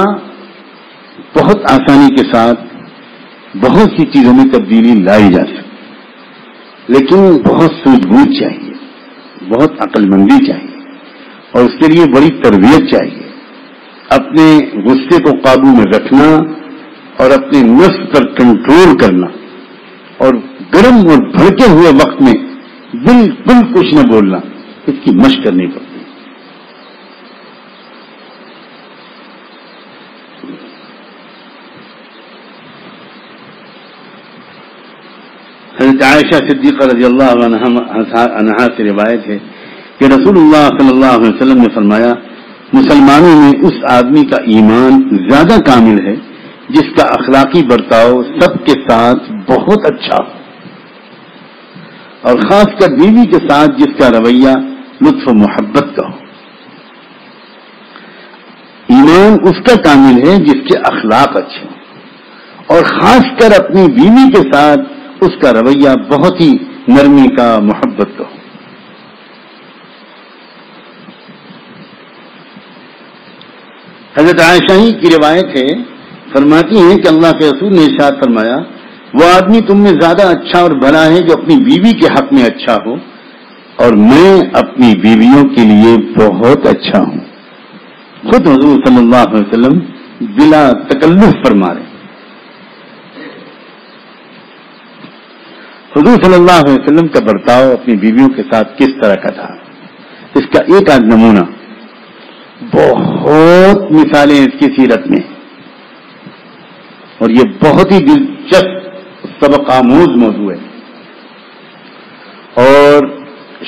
بہت آسانی کے ساتھ بہت سی چیزوں میں تبدیلی لائی جا سکتی، لیکن بہت سوجھ بوجھ چاہیے، بہت عقل مندی چاہیے، اور اس کے لیے بڑی تربیت چاہیے. اپنے غصے کو قابو میں رکھنا اور اپنے نفس پر کنٹرول کرنا، اور گرم اور بھڑکے ہوئے وقت میں بالکل کچھ نہ بولنا، اس کی مشق کرنی پڑتی ہے. حضرت عائشہ صدیقہ رضی اللہ عنہا سے روایت ہے کہ رسول اللہ صلی اللہ علیہ وسلم نے فرمایا، مسلمانوں میں اس آدمی کا ایمان زیادہ کامل ہے جس کا اخلاقی برتاؤ سب کے ساتھ بہت اچھا ہو، اور خاص کر بیوی کے ساتھ جس کا رویہ لطف و محبت کا ہو. ایمان اس کا کامل ہے جس کے اخلاق اچھے ہوں، اور خاص کر اپنی بیوی کے ساتھ اس کا رویہ بہت ہی نرمی کا، محبت کا ہو. حضرت عائشہ ہی کی روایت ہے، فرماتی ہیں کہ اللہ کے رسول نے ارشاد فرمایا، وہ آدمی تم میں زیادہ اچھا اور بھلا ہے جو اپنی بیوی کے حق میں اچھا ہو، اور میں اپنی بیویوں کے لیے بہت اچھا ہوں. خود حضور صلی اللہ علیہ وسلم بلا تکلف فرما رہے. حضور صلی اللہ علیہ وسلم کا برتاؤ اپنی بیویوں کے ساتھ کس طرح کا تھا، اس کا ایک آدھ نمونہ. بہت مثالیں اس کی سیرت میں، اور یہ بہت ہی دلچسپ سبق آموز موضوع ہے، اور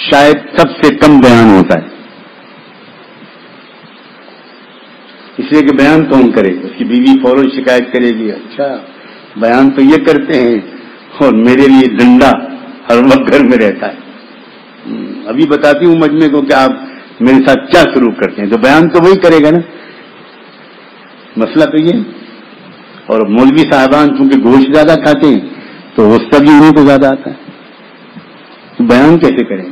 شاید سب سے کم بیان ہوتا ہے. اس لیے کہ بیان کون کرے؟ اس کی بیوی فوراً شکایت کرے گی، اچھا بیان تو یہ کرتے ہیں اور میرے لیے ڈنڈا ہر وقت گھر میں رہتا ہے. ابھی بتاتی ہوں مجمع کو کہ آپ میرے ساتھ کیا سلوک کرتے ہیں، تو بیان تو وہی کرے گا نا. مسئلہ تو یہ. اور مولوی صاحبان چونکہ گوشت زیادہ کھاتے ہیں تو غصہ بھی انہیں کو زیادہ آتا ہے، تو بیان کیسے کریں؟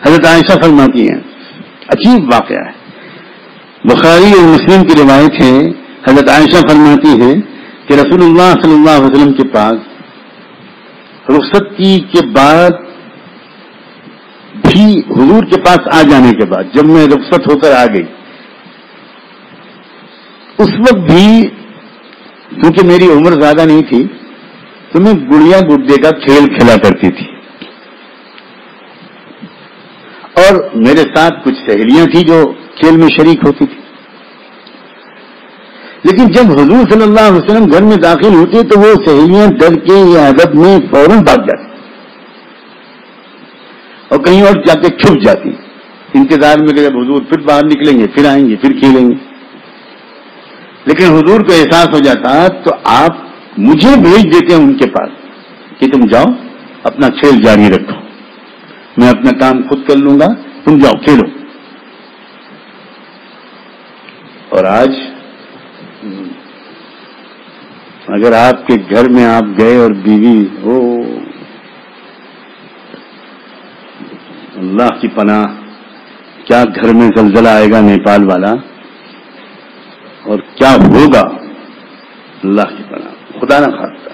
حضرت عائشہ فرماتی ہیں، عجیب واقعہ ہے، بخاری اور مسلم کی روایت ہے. حضرت عائشہ فرماتی ہے کہ رسول اللہ صلی اللہ علیہ وسلم کے پاس رخصتی کے بعد بھی، حضور کے پاس آ جانے کے بعد جب میں رخصت ہو کر آ گئی، اس وقت بھی کیونکہ میری عمر زیادہ نہیں تھی تو میں گڑیا گڈے کا کھیل کھیلا کرتی تھی، اور میرے ساتھ کچھ سہیلیاں تھیں جو کھیل میں شریک ہوتی تھی. لیکن جب حضور صلی اللہ علیہ وسلم گھر میں داخل ہوتے تو وہ سہیلیاں ڈر کے یا ادب میں فوراً بھاگ جاتی اور کہیں اور جا کے چھپ جاتی، انتظار میں کہ جب حضور پھر باہر نکلیں گے، پھر آئیں گے، پھر کھیلیں گے. لیکن حضور کو احساس ہو جاتا تو آپ مجھے بھیج دیتے ہیں ان کے پاس کہ تم جاؤ اپنا کھیل جاری رکھو، میں اپنا کام خود کر لوں گا، تم جاؤ کھیلو. اور آج اگر آپ کے گھر میں آپ گئے اور بیوی ہو، اللہ کی پناہ کیا گھر میں زلزلہ آئے گا نیپال والا، اور کیا ہوگا، اللہ کی پناہ، خدا نہ خواستہ.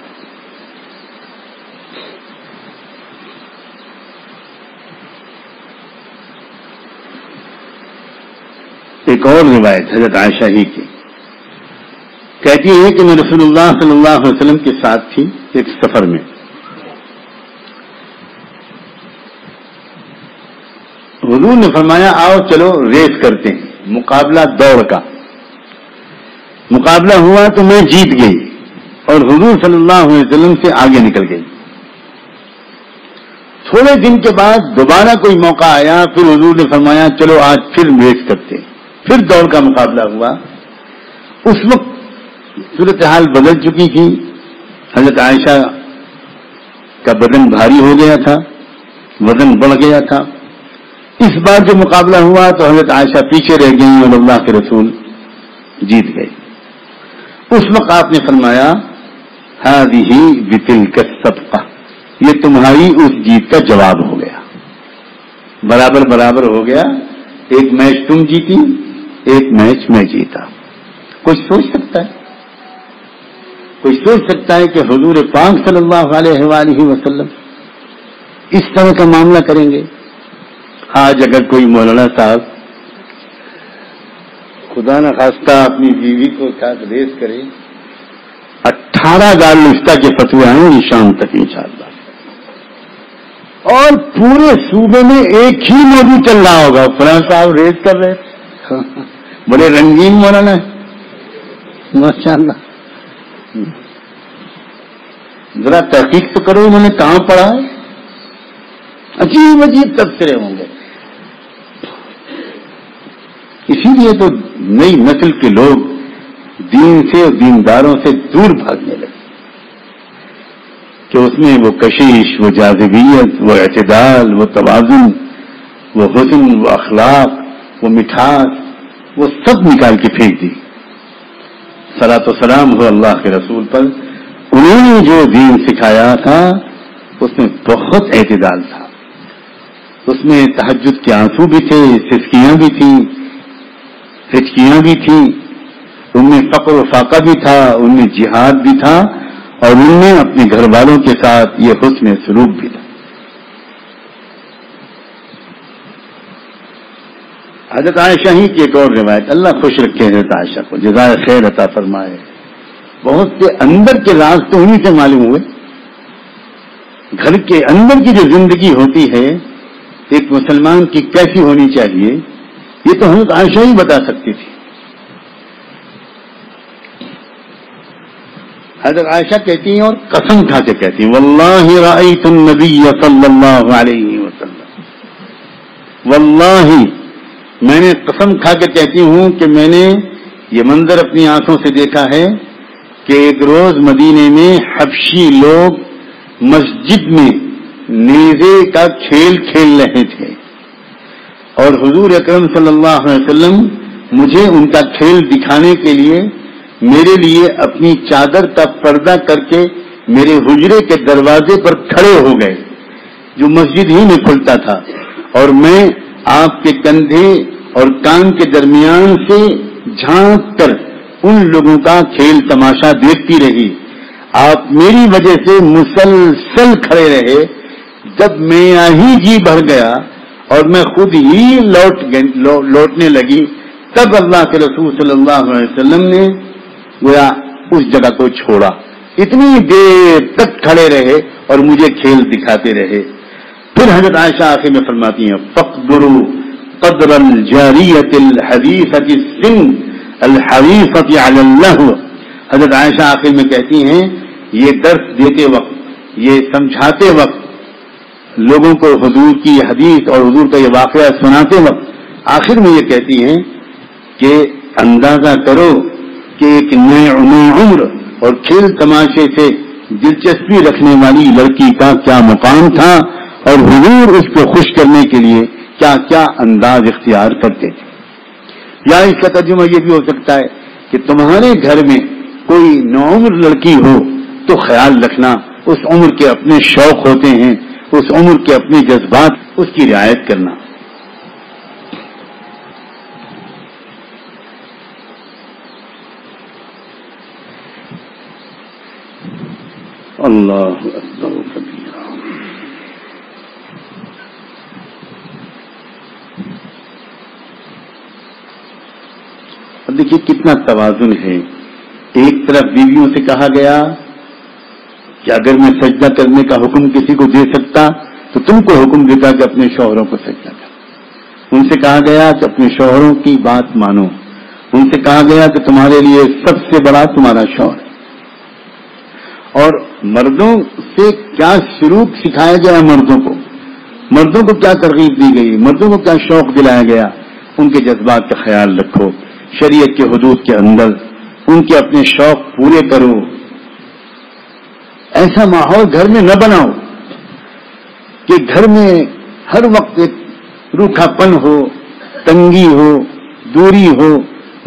ایک اور روایت حضرت عائشہ ہی کی کہتی ہے کہ میں رسول اللہ صلی اللہ علیہ وسلم کے ساتھ تھی ایک سفر میں. حضور نے فرمایا آؤ چلو ریس کرتے ہیں، مقابلہ دوڑ کا. مقابلہ ہوا تو میں جیت گئی اور حضور صلی اللہ علیہ وسلم سے آگے نکل گئی. تھوڑے دن کے بعد دوبارہ کوئی موقع آیا، پھر حضور نے فرمایا چلو آج پھر ریس کرتے ہیں. پھر دوڑ کا مقابلہ ہوا. اس وقت صورتحال بدل چکی تھی، حضرت عائشہ کا بدن بھاری ہو گیا تھا، وزن بڑھ گیا تھا. اس بار جو مقابلہ ہوا تو حضرت عائشہ پیچھے رہ گئی اور اللہ کے رسول جیت گئے. اس وقت آپ نے فرمایا ہذہ بتلک الصفقہ، یہ تمہاری اس جیت کا جواب ہو گیا، برابر برابر ہو گیا. ایک میچ تم جیتی، ایک میچ میں جیتا. کوئی سوچ سکتا ہے، کوئی سوچ سکتا ہے کہ حضور پاک صلی اللہ علیہ وآلہ وسلم اس طرح کا معاملہ کریں گے؟ آج اگر کوئی مولانا صاحب خدا نہ خواستہ اپنی بیوی کو ساتھ ریس کرے، 18 دارالفتہ کے فتوے آئیں گے شام تک انشاءاللہ، اور پورے صوبے میں ایک ہی موضوع چل رہا ہوگا، فلاں صاحب ریس کر رہے، بڑے رنگین مولانا ہے ماشاءاللہ. ذرا تحقیق تو کرو انہوں نے کہاں پڑھا ہے، عجیب عجیب تبصرے ہوں گے. اسی لیے تو نئی نسل کے لوگ دین سے اور دینداروں سے دور بھاگنے لگے کہ اس میں وہ کشش، وہ جاذبیت، وہ اعتدال، وہ توازن، وہ حسن، وہ اخلاق، وہ مٹھاس، وہ سب نکال کے پھینک دی. صلاۃ و سلام ہو اللہ کے رسول پر. انہوں نے جو دین سکھایا تھا اس میں بہت اعتدال تھا، اس میں تہجد کے آنسو بھی تھے، سسکیاں بھی تھیں، ہچکیاں بھی تھیں، ان میں فقر و فاقہ بھی تھا، ان میں جہاد بھی تھا، اور ان میں اپنے گھر والوں کے ساتھ یہ حسن سلوک بھی تھا. حضرت عائشہ ہی کی ایک اور روایت، اللہ خوش رکھے حضرت عائشہ کو، جزائے خیر عطا فرمائے، بہت سے اندر کے راز تو انہیں سے معلوم ہوئے. گھر کے اندر کی جو زندگی ہوتی ہے ایک مسلمان کی کیسی ہونی چاہیے، یہ تو حضرت عائشہ ہی بتا سکتی تھی. حضرت عائشہ کہتی ہیں اور قسم کھا کے کہتی ہیں، واللہ رأیت النبی صلی اللہ علیہ وسلم، واللہ میں نے قسم کھا کے کہتی ہوں کہ میں نے یہ منظر اپنی آنکھوں سے دیکھا ہے کہ ایک روز مدینے میں حبشی لوگ مسجد میں نیزے کا کھیل کھیل رہے تھے اور حضور اکرم صلی اللہ علیہ وسلم مجھے ان کا کھیل دکھانے کے لیے میرے لیے اپنی چادر کا پردہ کر کے میرے حجرے کے دروازے پر کھڑے ہو گئے جو مسجد ہی میں کھلتا تھا، اور میں آپ کے کندھے اور کان کے درمیان سے جھانک کر ان لوگوں کا کھیل تماشا دیکھتی رہی. آپ میری وجہ سے مسلسل کھڑے رہے. جب میرا ہی جی بھر گیا اور میں خود ہی لوٹنے لگی، تب اللہ کے رسول صلی اللہ علیہ وسلم نے گویا اس جگہ کو چھوڑا. اتنی دیر تک کھڑے رہے اور مجھے کھیل دکھاتے رہے. پھر حضرت عائشہ آخر میں فرماتی ہیں، فقدروا قدر الجاریۃ الحدیثۃ السن الحریصۃ علی اللہ. حضرت عائشہ آخر میں کہتی ہیں، یہ درس دیتے وقت، یہ سمجھاتے وقت، لوگوں کو حضور کی حدیث اور حضور کا یہ واقعہ سناتے وقت آخر میں یہ کہتی ہیں کہ اندازہ کرو کہ ایک نئے عمر اور کھیل تماشے سے دلچسپی رکھنے والی لڑکی کا کیا مقام تھا اور حضور اس کو خوش کرنے کے لیے کیا کیا انداز اختیار کرتے تھے. یا اس کا ترجمہ یہ بھی ہو سکتا ہے کہ تمہارے گھر میں کوئی نوعمر لڑکی ہو تو خیال رکھنا اس عمر کے اپنے شوق ہوتے ہیں، اس عمر کے اپنے جذبات، اس کی رعایت کرنا. اللہ اکبر کبیرہ. اب دیکھیے کتنا توازن ہے. ایک طرف بیویوں سے کہا گیا کہ اگر میں سجدہ کرنے کا حکم کسی کو دے سکتا تو تم کو حکم دیتا کہ اپنے شوہروں کو سجدہ کر. ان سے کہا گیا کہ اپنے شوہروں کی بات مانو. ان سے کہا گیا کہ تمہارے لیے سب سے بڑا تمہارا شوہر. اور مردوں سے کیا سلوک سکھایا گیا، مردوں کو کیا ترغیب دی گئی، مردوں کو کیا شوق دلایا گیا. ان کے جذبات کا خیال رکھو، شریعت کے حدود کے اندر ان کے اپنے شوق پورے کرو. ایسا ماحول گھر میں نہ بناؤ کہ گھر میں ہر وقت ایک روکھا پن ہو، تنگی ہو، دوری ہو،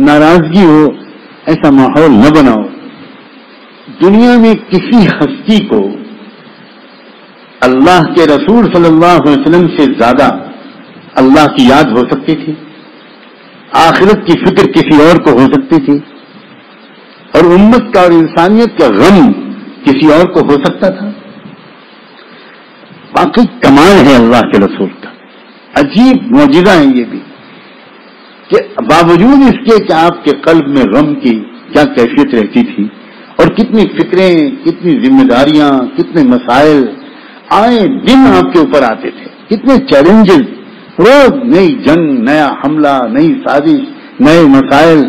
ناراضگی ہو. ایسا ماحول نہ بناؤ. دنیا میں کسی ہستی کو اللہ کے رسول صلی اللہ علیہ وسلم سے زیادہ اللہ کی یاد ہو سکتی تھی، آخرت کی فکر کسی اور کو ہو سکتی تھی، اور امت کا اور انسانیت کا غم کسی اور کو ہو سکتا تھا. واقعی کمال ہے اللہ کے رسول کا، عجیب معجزہ ہے یہ بھی کہ باوجود اس کے کہ آپ کے قلب میں غم کی کیا کیفیت رہتی تھی اور کتنی فکریں، کتنی ذمہ داریاں، کتنے مسائل آئے دن آپ کے اوپر آتے تھے، کتنے چیلنجز، روز نئی جنگ، نیا حملہ، نئی سازش، نئے مسائل،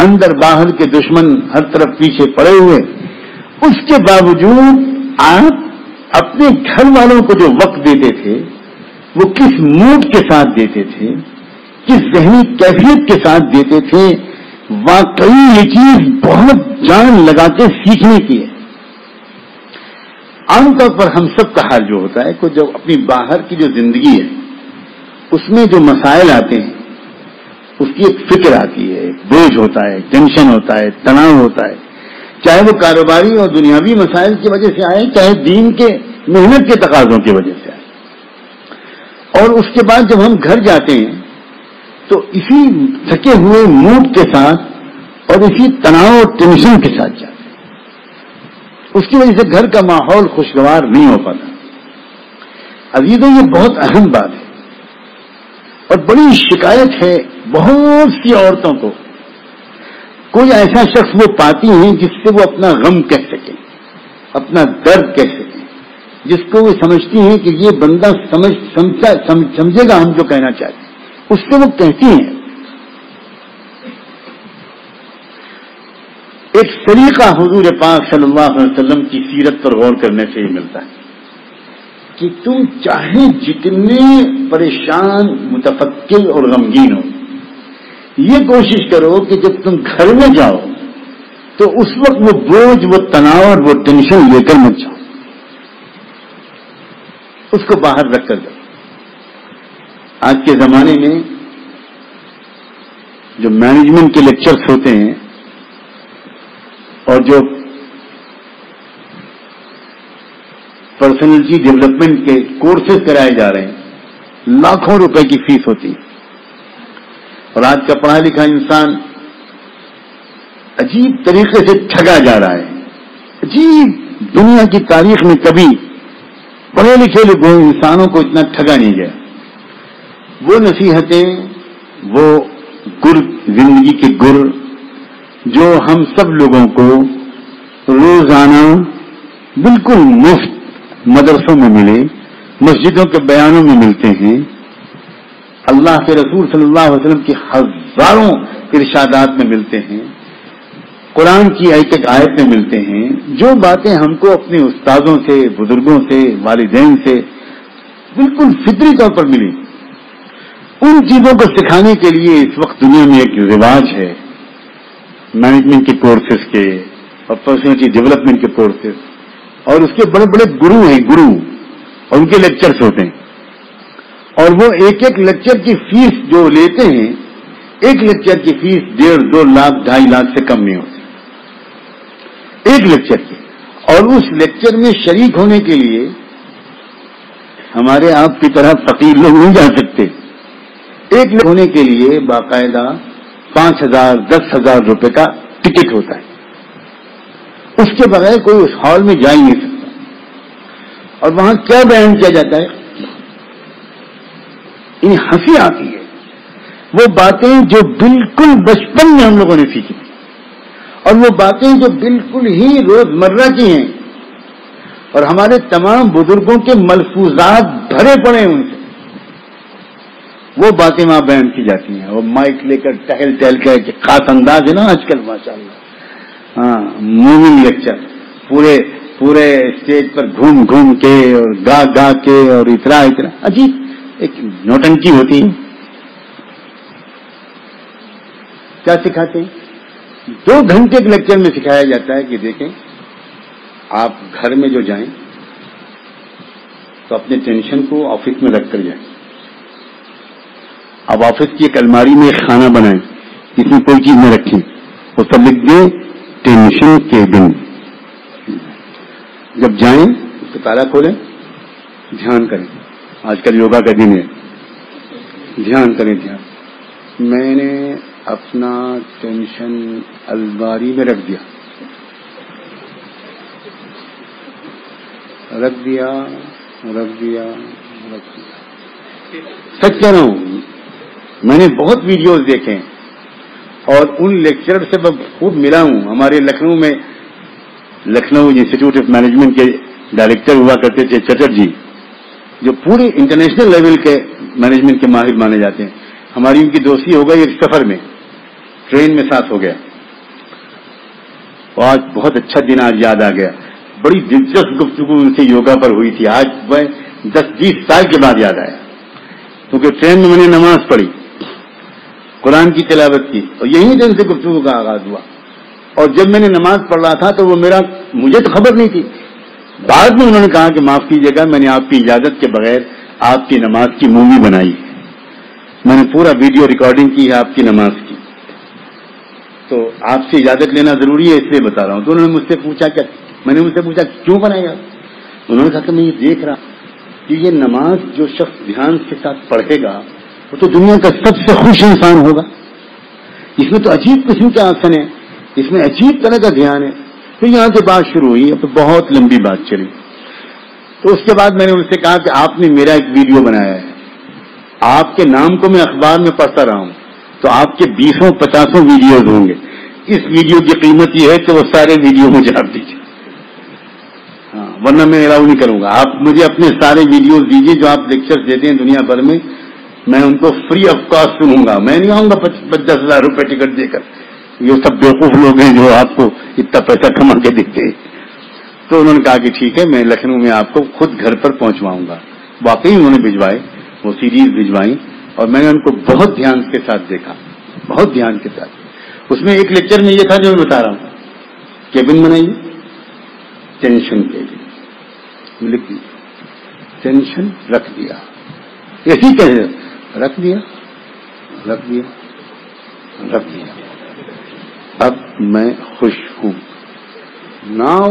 اندر باہر کے دشمن ہر طرف پیچھے پڑے ہوئے. اس کے باوجود آپ اپنے گھر والوں کو جو وقت دیتے تھے وہ کس موڈ کے ساتھ دیتے تھے، کس ذہنی کیفیت کے ساتھ دیتے تھے. واقعی یہ چیز بہت جان لگا کے سیکھنے کی ہے. عام طور پر ہم سب کا حال جو ہوتا ہے کہ جو اپنی باہر کی جو زندگی ہے اس میں جو مسائل آتے ہیں اس کی ایک فکر آتی ہے، ایک بوجھ ہوتا ہے، ٹینشن ہوتا ہے، تناؤ ہوتا ہے، چاہے وہ کاروباری اور دنیاوی مسائل کی وجہ سے آئے، چاہے دین کے محنت کے تقاضوں کی وجہ سے آئے. اور اس کے بعد جب ہم گھر جاتے ہیں تو اسی تھکے ہوئے موڈ کے ساتھ اور اسی تناؤ اور ٹینشن کے ساتھ جاتے ہیں. اس کی وجہ سے گھر کا ماحول خوشگوار نہیں ہو پاتا. عزیزوں یہ بہت اہم بات ہے اور بڑی شکایت ہے بہت سی عورتوں کو، کوئی ایسا شخص وہ پاتی ہیں جس سے وہ اپنا غم کہہ سکیں، اپنا درد کہہ سکیں، جس کو وہ سمجھتی ہیں کہ یہ بندہ سمجھے گا ہم جو کہنا چاہتے ہیں، اس سے وہ کہتی ہیں۔ ایک سلیقہ حضور پاک صلی اللہ علیہ وسلم کی سیرت پر غور کرنے سے یہ ملتا ہے کہ تم چاہے جتنے پریشان، متفکر اور غمگین ہو، یہ کوشش کرو کہ جب تم گھر میں جاؤ تو اس وقت وہ بوجھ، وہ تناؤ اور وہ ٹینشن لے کر مت جاؤ، اس کو باہر رکھ کر جاؤ۔ آج کے زمانے میں جو مینجمنٹ کے لیکچرز ہوتے ہیں اور جو پرسنالٹی ڈیولپمنٹ کے کورسز کرائے جا رہے ہیں، لاکھوں روپے کی فیس ہوتی ہے، اور آج کا پڑھا لکھا انسان عجیب طریقے سے ٹھگا جا رہا ہے۔ عجیب، دنیا کی تاریخ میں کبھی پڑھے لکھے لوگوں انسانوں کو اتنا ٹھگا نہیں گیا۔ وہ نصیحتیں، وہ گر، زندگی کے گر جو ہم سب لوگوں کو روزانہ بالکل مفت مدرسوں میں ملے، مسجدوں کے بیانوں میں ملتے ہیں، اللہ کے رسول صلی اللہ علیہ وسلم کی ہزاروں ارشادات میں ملتے ہیں، قرآن کی ایک ایک آیت میں ملتے ہیں، جو باتیں ہم کو اپنے استادوں سے، بزرگوں سے، والدین سے بالکل فطری طور پر ملی، ان چیزوں کو سکھانے کے لیے اس وقت دنیا میں ایک رواج ہے مینجمنٹ کے کورسز کے اور پرسنالٹی ڈیولپمنٹ کے کورسز، اور اس کے بڑے بڑے گرو ہیں، گرو، اور ان کے لیکچرز ہوتے ہیں، اور وہ ایک ایک لیکچر کی فیس جو لیتے ہیں، ایک لیکچر کی فیس 1.5 2 لاکھ 2.5 لاکھ سے کم نہیں ہوتی ایک لیکچر کی، اور اس لیکچر میں شریک ہونے کے لیے ہمارے آپ کی طرح فقیر لوگ نہیں جا سکتے۔ ایک لیکچر ہونے کے لیے باقاعدہ 5,000 10,000 روپے کا ٹکٹ ہوتا ہے، اس کے بغیر کوئی اس ہال میں جا ہی نہیں سکتا۔ اور وہاں کیا بیان کیا جاتا ہے، انہیں ہنسی آتی ہے، وہ باتیں جو بالکل بچپن میں ہم لوگوں نے سیکھی، اور وہ باتیں جو بالکل ہی روزمرہ کی ہیں، اور ہمارے تمام بزرگوں کے ملفوظات بھرے پڑے ہیں ان سے، وہ باتیں وہاں بیان کی جاتی ہیں۔ وہ مائک لے کر ٹہل کر کے خاص انداز ہے نا آج کل ماشاءاللہ، ہاں، موونگ لیکچر، پورے اسٹیج پر گھوم کے اور گا کے اور اتنا عجیب ایک نوٹنکی ہوتی ہے۔ کیا سکھاتے ہیں؟ 2 گھنٹے کے لیکچر میں سکھایا جاتا ہے کہ دیکھیں آپ گھر میں جو جائیں تو اپنے ٹینشن کو آفس میں رکھ کر جائیں، اب آفس کی ایک الماری میں ایک خانہ بنائیں، اس میں کوئی چیز نہ رکھیں، وہ سب لکھ دیں ٹینشن کے دن۔ جب جائیں تو تالا کھولیں، دھیان کریں، آج کل یوگا کا دن ہے، دھیان کریں، دھیان۔ میں نے اپنا ٹینشن الماری میں رکھ دیا، سچ کہہ رہا ہوں، میں نے بہت ویڈیوز دیکھے ہیں اور ان لیکچر سے میں خوب ملا ہوں۔ ہمارے لکھنؤ انسٹیٹیوٹ آف مینجمنٹ کے ڈائریکٹر ہوا کرتے تھے چٹرجی، جو پورے انٹرنیشنل لیول کے مینجمنٹ کے ماہر مانے جاتے ہیں۔ ہماری ان کی دوستی ہو گئی ایک سفر میں، ٹرین میں ساتھ ہو گیا، اور آج بہت اچھا دن آج یاد آ گیا۔ بڑی دلچسپ گفتگو ان سے یوگا پر ہوئی تھی، آج وہ 10-20 سال کے بعد یاد آیا، کیونکہ ٹرین میں میں نے نماز پڑھی، قرآن کی تلاوت کی، اور یہی دن سے گفتگو کا آغاز ہوا۔ اور جب میں نے نماز پڑھ رہا تھا تو وہ مجھے تو خبر نہیں تھی، بعد میں انہوں نے کہا کہ معاف کیجیے گا، میں نے آپ کی اجازت کے بغیر آپ کی نماز کی مووی بنائی، میں نے پورا ویڈیو ریکارڈنگ کی ہے آپ کی نماز کی، تو آپ سے اجازت لینا ضروری ہے اس لیے بتا رہا ہوں۔ تو انہوں نے مجھ سے پوچھا کہ میں نے ان سے پوچھا کیوں بنایا؟ انہوں نے کہا کہ میں یہ دیکھ رہا کہ یہ نماز جو شخص دھیان کے ساتھ پڑھے گا وہ تو دنیا کا سب سے خوش انسان ہوگا، اس میں تو عجیب قسم کے آسن ہے، اس میں عجیب طرح کا دھیان ہے۔ پھر یہاں سے بات شروع ہوئی، اب تو بہت لمبی بات چلی۔ تو اس کے بعد میں نے ان سے کہا کہ آپ نے میرا ایک ویڈیو بنایا ہے، آپ کے نام کو میں اخبار میں پڑھتا رہا ہوں تو آپ کے 20-50 ویڈیوز ہوں گے. اس ویڈیو کی قیمت یہ ہے کہ وہ سارے ویڈیو مجھے آپ دیجیے. ہاں ورنہ میں الاؤ نہیں کروں گا. آپ مجھے اپنے سارے ویڈیوز دیجیے جو آپ لیکچر دیتے ہیں دنیا بھر میں. میں ان کو فری آف کاسٹ سنوں گا. میں نہیں آؤں گا 10,000 روپے ٹکٹ دے کر. یہ سب بیوقوف لوگ ہیں جو آپ کو اتنا پیسہ کما کے دیتے ہیں. تو انہوں نے کہا کہ ٹھیک ہے میں لکھنؤ میں آپ کو خود گھر پر پہنچواؤں گا. واقعی انہوں نے بھجوائے, وہ سیریز بھجوائی اور میں نے ان کو بہت دھیان کے ساتھ دیکھا, بہت دھیان کے ساتھ. اس میں ایک لیکچر میں یہ تھا جو میں بتا رہا ہوں, کیبن بنائیے, ٹینشن کیبن لکھ دیا, ٹینشن رکھ دیا, ایسی کہے رکھ دیا, رکھ دیا, رکھ دیا. اب میں خوش ہوں. Now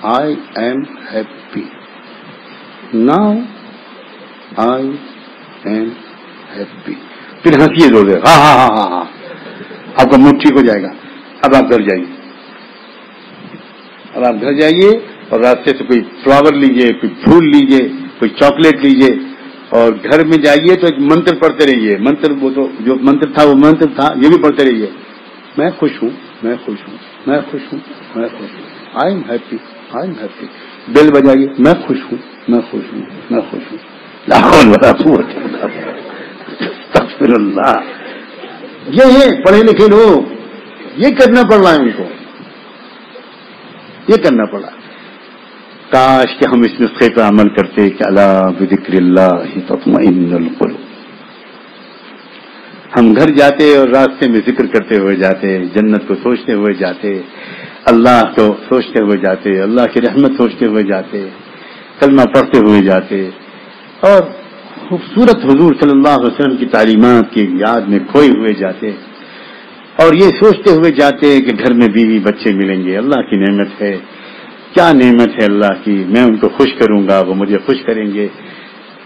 I am happy. Now I am happy. پھر ہنسیے زور دے, ہاں ہاں ہاں ہاں ہاں, آپ کا موڈ ٹھیک ہو جائے گا. اب آپ گھر جائیے, اب آپ گھر جائیے اور راستے سے کوئی فلاور لیجئے, کوئی پھول لیجئے, کوئی چاکلیٹ لیجئے اور گھر میں جائیے تو ایک منتر پڑھتے رہیے. منتر وہ تو جو منتر تھا وہ منتر تھا, یہ بھی پڑھتے رہیے. میں خوش ہوں, میں خوش ہوں, میں خوش ہوں, میں خوش ہوں. I am happy, I am happy. Bell بجائیے, میں خوش ہوں, میں خوش ہوں, میں خوش ہوں. لا حول ولا قوت الا باللہ. استغفر اللہ. یہ ہے پڑھے لکھے لوگ, یہ کرنا پڑ رہا ہے ان کو, یہ کرنا پڑا. کاش کہ ہم اس نسخے پر عمل کرتے کہ الا بذکر اللہ تطمئن القلوب. ہم گھر جاتے اور راستے میں ذکر کرتے ہوئے جاتے, جنت کو سوچتے ہوئے جاتے, اللہ کو سوچتے ہوئے جاتے, اللہ کی رحمت سوچتے ہوئے جاتے, کلمہ پڑھتے ہوئے جاتے اور خوبصورت حضور صلی اللہ علیہ وسلم کی تعلیمات کی یاد میں کھوئے ہوئے جاتے اور یہ سوچتے ہوئے جاتے کہ گھر میں بیوی بچے ملیں گے. اللہ کی نعمت ہے, کیا نعمت ہے اللہ کی. میں ان کو خوش کروں گا, وہ مجھے خوش کریں گے.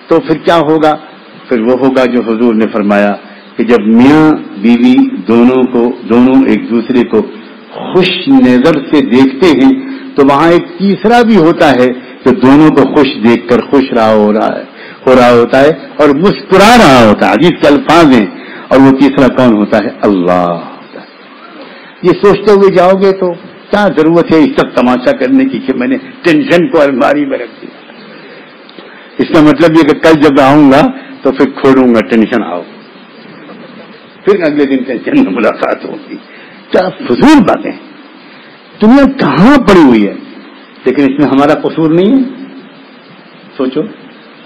تو پھر کیا ہوگا؟ پھر وہ ہوگا جو حضور نے فرمایا کہ جب میاں بیوی دونوں ایک دوسرے کو خوش نظر سے دیکھتے ہیں تو وہاں ایک تیسرا بھی ہوتا ہے کہ دونوں کو خوش دیکھ کر خوش ہو رہا ہوتا ہے اور مسکرا رہا ہوتا ہے. حدیث کے الفاظ ہیں. اور وہ تیسرا کون ہوتا ہے؟ اللہ. یہ سوچتے ہوئے جاؤ گے تو کیا ضرورت ہے اس سب تماشا کرنے کی کہ میں نے ٹینشن کو الماری میں رکھ دیا. اس کا مطلب یہ کہ کل جب آؤں گا تو پھر کھولوں گا ٹینشن, آؤ پھر اگلے دن ٹینشن میں ملاقات ہوگی. کیا فضول باتیں. دنیا کہاں پڑی ہوئی ہے, لیکن اس میں ہمارا قصور نہیں ہے. سوچو,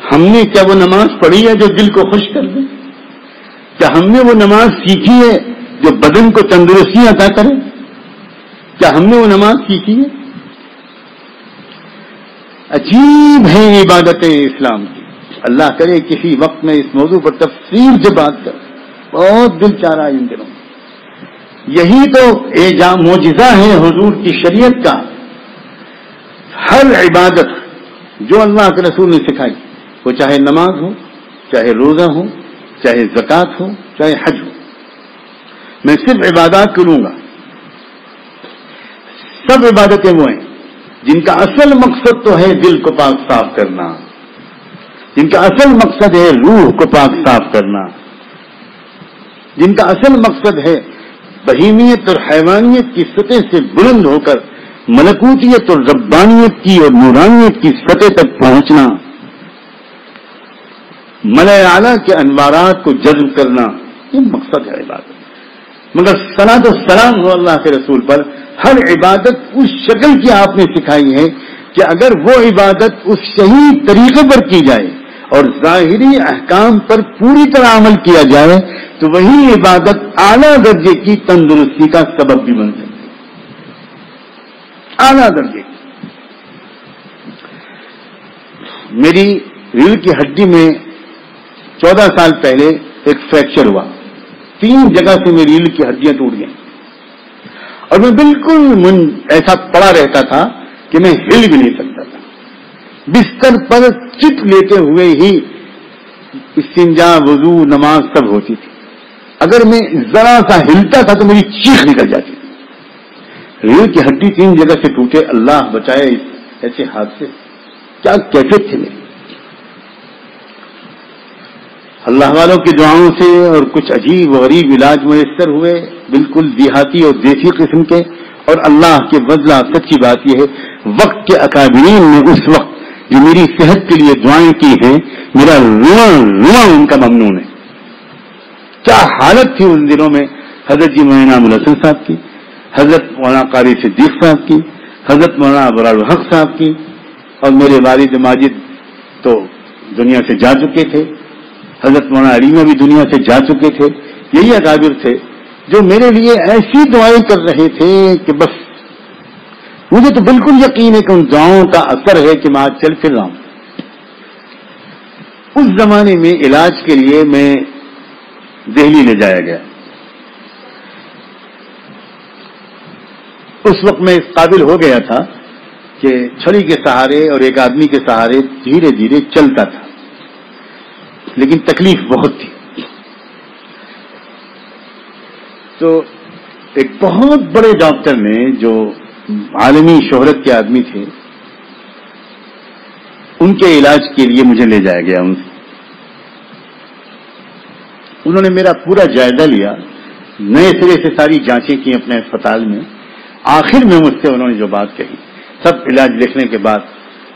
ہم نے کیا وہ نماز پڑھی ہے جو دل کو خوش کر دے؟ کیا ہم نے وہ نماز سیکھی ہے جو بدن کو تندرستی عطا کرے؟ کیا ہم نے وہ نماز سیکھی ہے؟ عجیب ہے عبادتیں اسلام کی. اللہ کرے کسی وقت میں اس موضوع پر تفصیل سے بات کر, بہت دل چاہ رہا ہے ان دنوں. یہی تو معجزہ ہے حضور کی شریعت کا. ہر عبادت جو اللہ کے رسول نے سکھائی, وہ چاہے نماز ہو, چاہے روزہ ہو, چاہے زکوٰۃ ہو, چاہے حج ہو. میں صرف عبادات کروں گا. سب عبادتیں وہ ہیں جن کا اصل مقصد تو ہے دل کو پاک صاف کرنا, جن کا اصل مقصد ہے روح کو پاک صاف کرنا, جن کا اصل مقصد ہے بہیمیت اور حیوانیت کی سطح سے بلند ہو کر ملکوتیت اور ربانیت کی اور نورانیت کی سطح تک پہنچنا, ملائے اعلیٰ کے انوارات کو جذب کرنا. یہ مقصد ہے عبادت. مگر صلاۃ و سلام ہو اللہ کے رسول پر. ہر عبادت اس شکل کی آپ نے سکھائی ہے کہ اگر وہ عبادت اس صحیح طریقے پر کی جائے اور ظاہری احکام پر پوری طرح عمل کیا جائے تو وہی عبادت اعلیٰ درجے کی تندرستی کا سبب بھی بن سکتی ہے. اعلیٰ درجے کی. میری ریڑھ کی ہڈی میں 14 سال پہلے ایک فریکچر ہوا. 3 جگہ سے میری ریڑھ کی ہڈیاں ٹوٹ گئیں اور میں بالکل ایسا پڑا رہتا تھا کہ میں ہل بھی نہیں سکتا تھا. بستر پر چٹ لیتے ہوئے ہی استنجا, وضو, نماز سب ہوتی تھی. اگر میں ذرا سا ہلتا تھا تو میری چیخ نکل جاتی تھی. ریڑھ کی ہڈی 3 جگہ سے ٹوٹے, اللہ بچائے ایسے حادثے. کیا کیفیت تھے میری. اللہ والوں کی دعاؤں سے اور کچھ عجیب و غریب علاج میسر ہوئے، بالکل دیہاتی اور دیسی قسم کے، اور اللہ کے بدلہ سچی بات یہ ہے وقت کے اکابرین نے اس وقت جو میری صحت کے لیے دعائیں کی ہیں، میرا رواں ان کا ممنون ہے۔ کیا حالت تھی ان دنوں میں حضرت جی مولانا انعام الحسن صاحب کی، حضرت مولانا قاری صدیق صاحب کی، حضرت مولانا ابرار الحق صاحب کی، اور میرے والد ماجد تو دنیا سے جا چکے تھے، حضرت مولانا علیمہ بھی دنیا سے جا چکے تھے۔ یہی اکابر تھے جو میرے لیے ایسی دعائیں کر رہے تھے کہ بس مجھے تو بالکل یقین ہے کہ ان دعاؤں کا اثر ہے کہ میں آج چل پھر رہا ہوں۔ اس زمانے میں علاج کے لیے میں دہلی لے جایا گیا۔ اس وقت میں اس قابل ہو گیا تھا کہ چھڑی کے سہارے اور ایک آدمی کے سہارے دھیرے دھیرے چلتا تھا، لیکن تکلیف بہت تھی۔ تو ایک بہت بڑے ڈاکٹر نے جو عالمی شہرت کے آدمی تھے، ان کے علاج کے لیے مجھے لے جایا گیا۔ انہوں نے میرا پورا جائزہ لیا، نئے سرے سے ساری جانچیں کی اپنے اسپتال میں۔ آخر میں مجھ سے انہوں نے جو بات کہی، سب علاج لکھنے کے بعد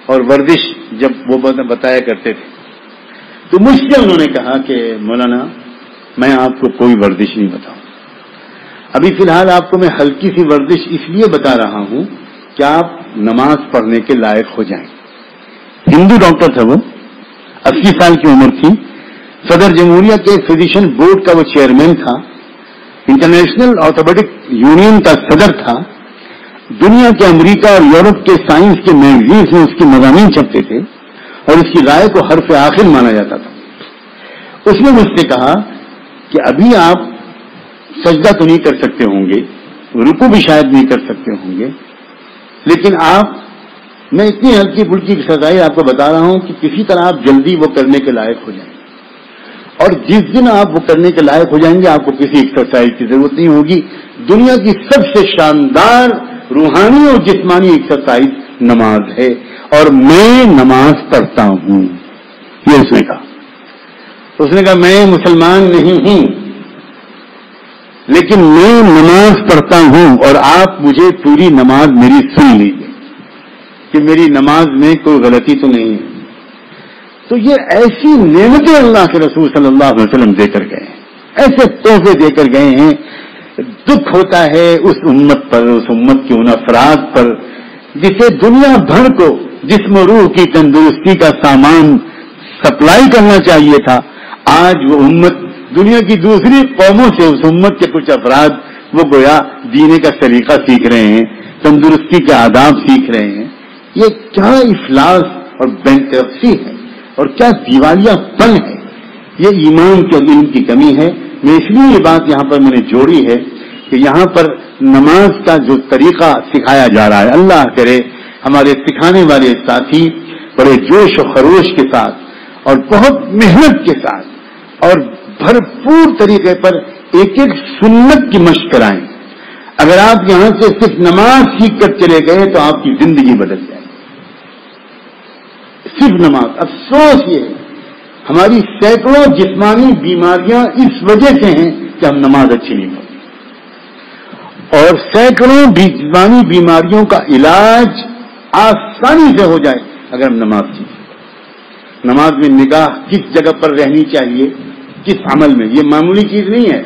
اور ورزش جب وہ بتایا کرتے تھے، تو مجھ سے انہوں نے کہا کہ مولانا میں آپ کو کوئی ورزش نہیں بتاؤں، ابھی فی الحال آپ کو میں ہلکی سی ورزش اس لیے بتا رہا ہوں کہ آپ نماز پڑھنے کے لائق ہو جائیں۔ ہندو ڈاکٹر تھا وہ، 80 سال کی عمر تھی، صدر جمہوریہ کے فزیشین بورڈ کا وہ چیئرمین تھا، انٹرنیشنل آرتھوپیڈک یونین کا صدر تھا، دنیا کے امریکہ اور یورپ کے سائنس کے میگزینز میں اس کے مضامین چھپتے تھے اور اس کی رائے کو حرف آخر مانا جاتا تھا۔ اس نے مجھ سے کہا کہ ابھی آپ سجدہ تو نہیں کر سکتے ہوں گے، رکوع بھی شاید نہیں کر سکتے ہوں گے، لیکن میں اتنی ہلکی پھلکی ایکسرسائز آپ کو بتا رہا ہوں کہ کسی طرح آپ جلدی وہ کرنے کے لائق ہو جائیں، اور جس دن آپ وہ کرنے کے لائق ہو جائیں گے آپ کو کسی ایکسرسائز کی ضرورت نہیں ہوگی۔ دنیا کی سب سے شاندار روحانی اور جسمانی ایکسرسائز نماز ہے، اور میں نماز پڑھتا ہوں، یہ اس نے کہا۔ اس نے کہا میں مسلمان نہیں ہوں، لیکن میں نماز پڑھتا ہوں، اور آپ مجھے پوری نماز میری سن لیجیے کہ میری نماز میں کوئی غلطی تو نہیں ہے۔ تو یہ ایسی نعمتیں اللہ کے رسول صلی اللہ علیہ وسلم دے کر گئے ہیں، ایسے تحفے دے کر گئے ہیں۔ دکھ ہوتا ہے اس امت پر، اس امت کے ان افراد پر جسے دنیا بھر کو جسم و روح کی تندرستی کا سامان سپلائی کرنا چاہیے تھا۔ آج وہ امت دنیا کی دوسری قوموں سے اس امت کے کچھ افراد وہ گویا جینے کا طریقہ سیکھ رہے ہیں، تندرستی کے آداب سیکھ رہے ہیں۔ یہ کیا افلاس اور بینکرپسی ہے اور کیا دیوالیہ پن ہے، یہ ایمان کے علم کی کمی ہے۔ میں اس لیے یہ بات یہاں پر میں نے جوڑی ہے کہ یہاں پر نماز کا جو طریقہ سکھایا جا رہا ہے، اللہ کرے ہمارے سکھانے والے ساتھی بڑے جوش و خروش کے ساتھ اور بہت محنت کے ساتھ اور بھرپور طریقے پر ایک ایک سنت کی مشق کرائیں۔ اگر آپ یہاں سے صرف نماز سیکھ کر چلے گئے تو آپ کی زندگی بدل جائے، صرف نماز۔ افسوس یہ ہے ہماری سینکڑوں جسمانی بیماریاں اس وجہ سے ہیں کہ ہم نماز اچھی نہیں پڑھتے، اور سینکڑوں جسمانی بیماریوں کا علاج آسانی سے ہو جائے اگر ہم نماز سیکھیں۔ نماز میں نگاہ کس جگہ پر رہنی چاہیے، کس عمل میں، یہ معمولی چیز نہیں ہے،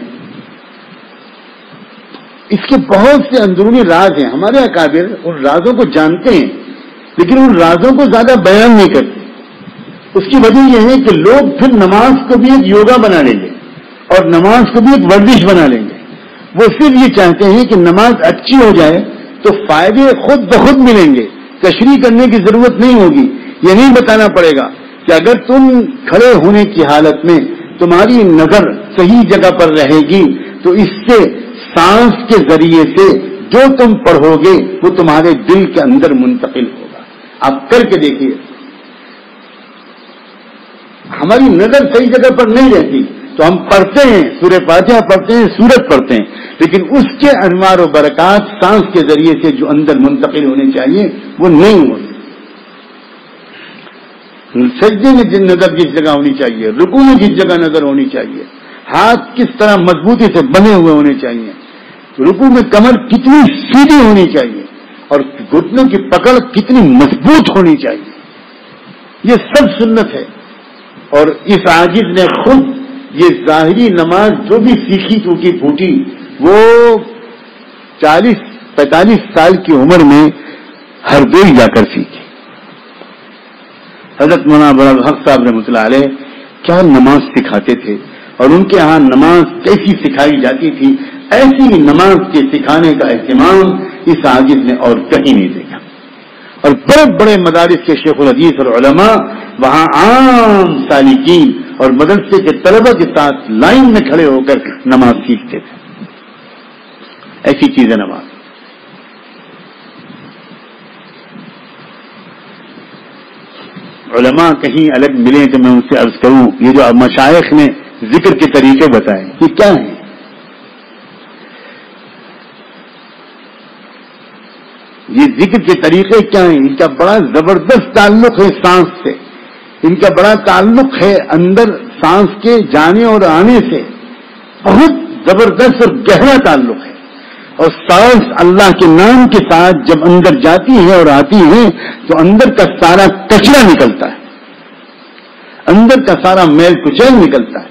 اس کے بہت سے اندرونی راز ہیں۔ ہمارے اکابر ان رازوں کو جانتے ہیں لیکن ان رازوں کو زیادہ بیان نہیں کرتے۔ اس کی وجہ یہ ہے کہ لوگ پھر نماز کو بھی ایک یوگا بنا لیں گے اور نماز کو بھی ایک ورزش بنا لیں گے۔ وہ صرف یہ چاہتے ہیں کہ نماز اچھی ہو جائے تو فائدے خود بخود ملیں گے، تشریح کرنے کی ضرورت نہیں ہوگی۔ یہ نہیں بتانا پڑے گا کہ اگر تم کھڑے ہونے کی حالت میں تمہاری نظر صحیح جگہ پر رہے گی تو اس سے سانس کے ذریعے سے جو تم پڑھو گے وہ تمہارے دل کے اندر منتقل ہوگا۔ آپ کر کے دیکھیے، ہماری نظر صحیح جگہ پر نہیں رہتی تو ہم پڑھتے ہیں، سورہ فاتحہ پڑھتے ہیں، سورت پڑھتے ہیں، لیکن اس کے انوار و برکات سانس کے ذریعے سے جو اندر منتقل ہونے چاہیے وہ نہیں ہوتے۔ سجدے میں نظر جس جگہ ہونی چاہیے، رکوع میں جس جگہ نظر ہونی چاہیے، ہاتھ کس طرح مضبوطی سے بنے ہوئے ہونے چاہیے، رکوع میں کمر کتنی سیدھی ہونی چاہیے اور گھٹنوں کی پکڑ کتنی مضبوط ہونی چاہیے، یہ سب سنت ہے. اور اس عاجز نے خود یہ ظاہری نماز جو بھی سیکھی ٹوٹی پھوٹی وہ 40-45 سال کی عمر میں ہردوئی جا کر سیکھی. حضرت مولانا ابوالحق صاحب رحمۃ اللہ علیہ کیا نماز سکھاتے تھے اور ان کے ہاں نماز کیسی سکھائی جاتی تھی، ایسی نماز کے سکھانے کا اہتمام اس عاجز نے اور کہیں نہیں دیکھا. اور بڑے بڑے مدارس کے شیخ الحدیث اور علماء وہاں عام سالکین اور مدرسے کے طلبہ کے ساتھ لائن میں کھڑے ہو کر نماز سیکھتے تھے. ایسی چیز ہے نماز. علماء کہیں الگ ملیں تو میں ان سے عرض کروں، یہ جو مشائخ نے ذکر کے طریقے بتائے یہ کیا ہیں؟ یہ ذکر کے طریقے کیا ہیں؟ ان کا بڑا زبردست تعلق ہے سانس سے، ان کا بڑا تعلق ہے اندر سانس کے جانے اور آنے سے، بہت زبردست اور گہرا تعلق ہے. اور سانس اللہ کے نام کے ساتھ جب اندر جاتی ہے اور آتی ہے تو اندر کا سارا کچرا نکلتا ہے، اندر کا سارا میل کچیل نکلتا ہے.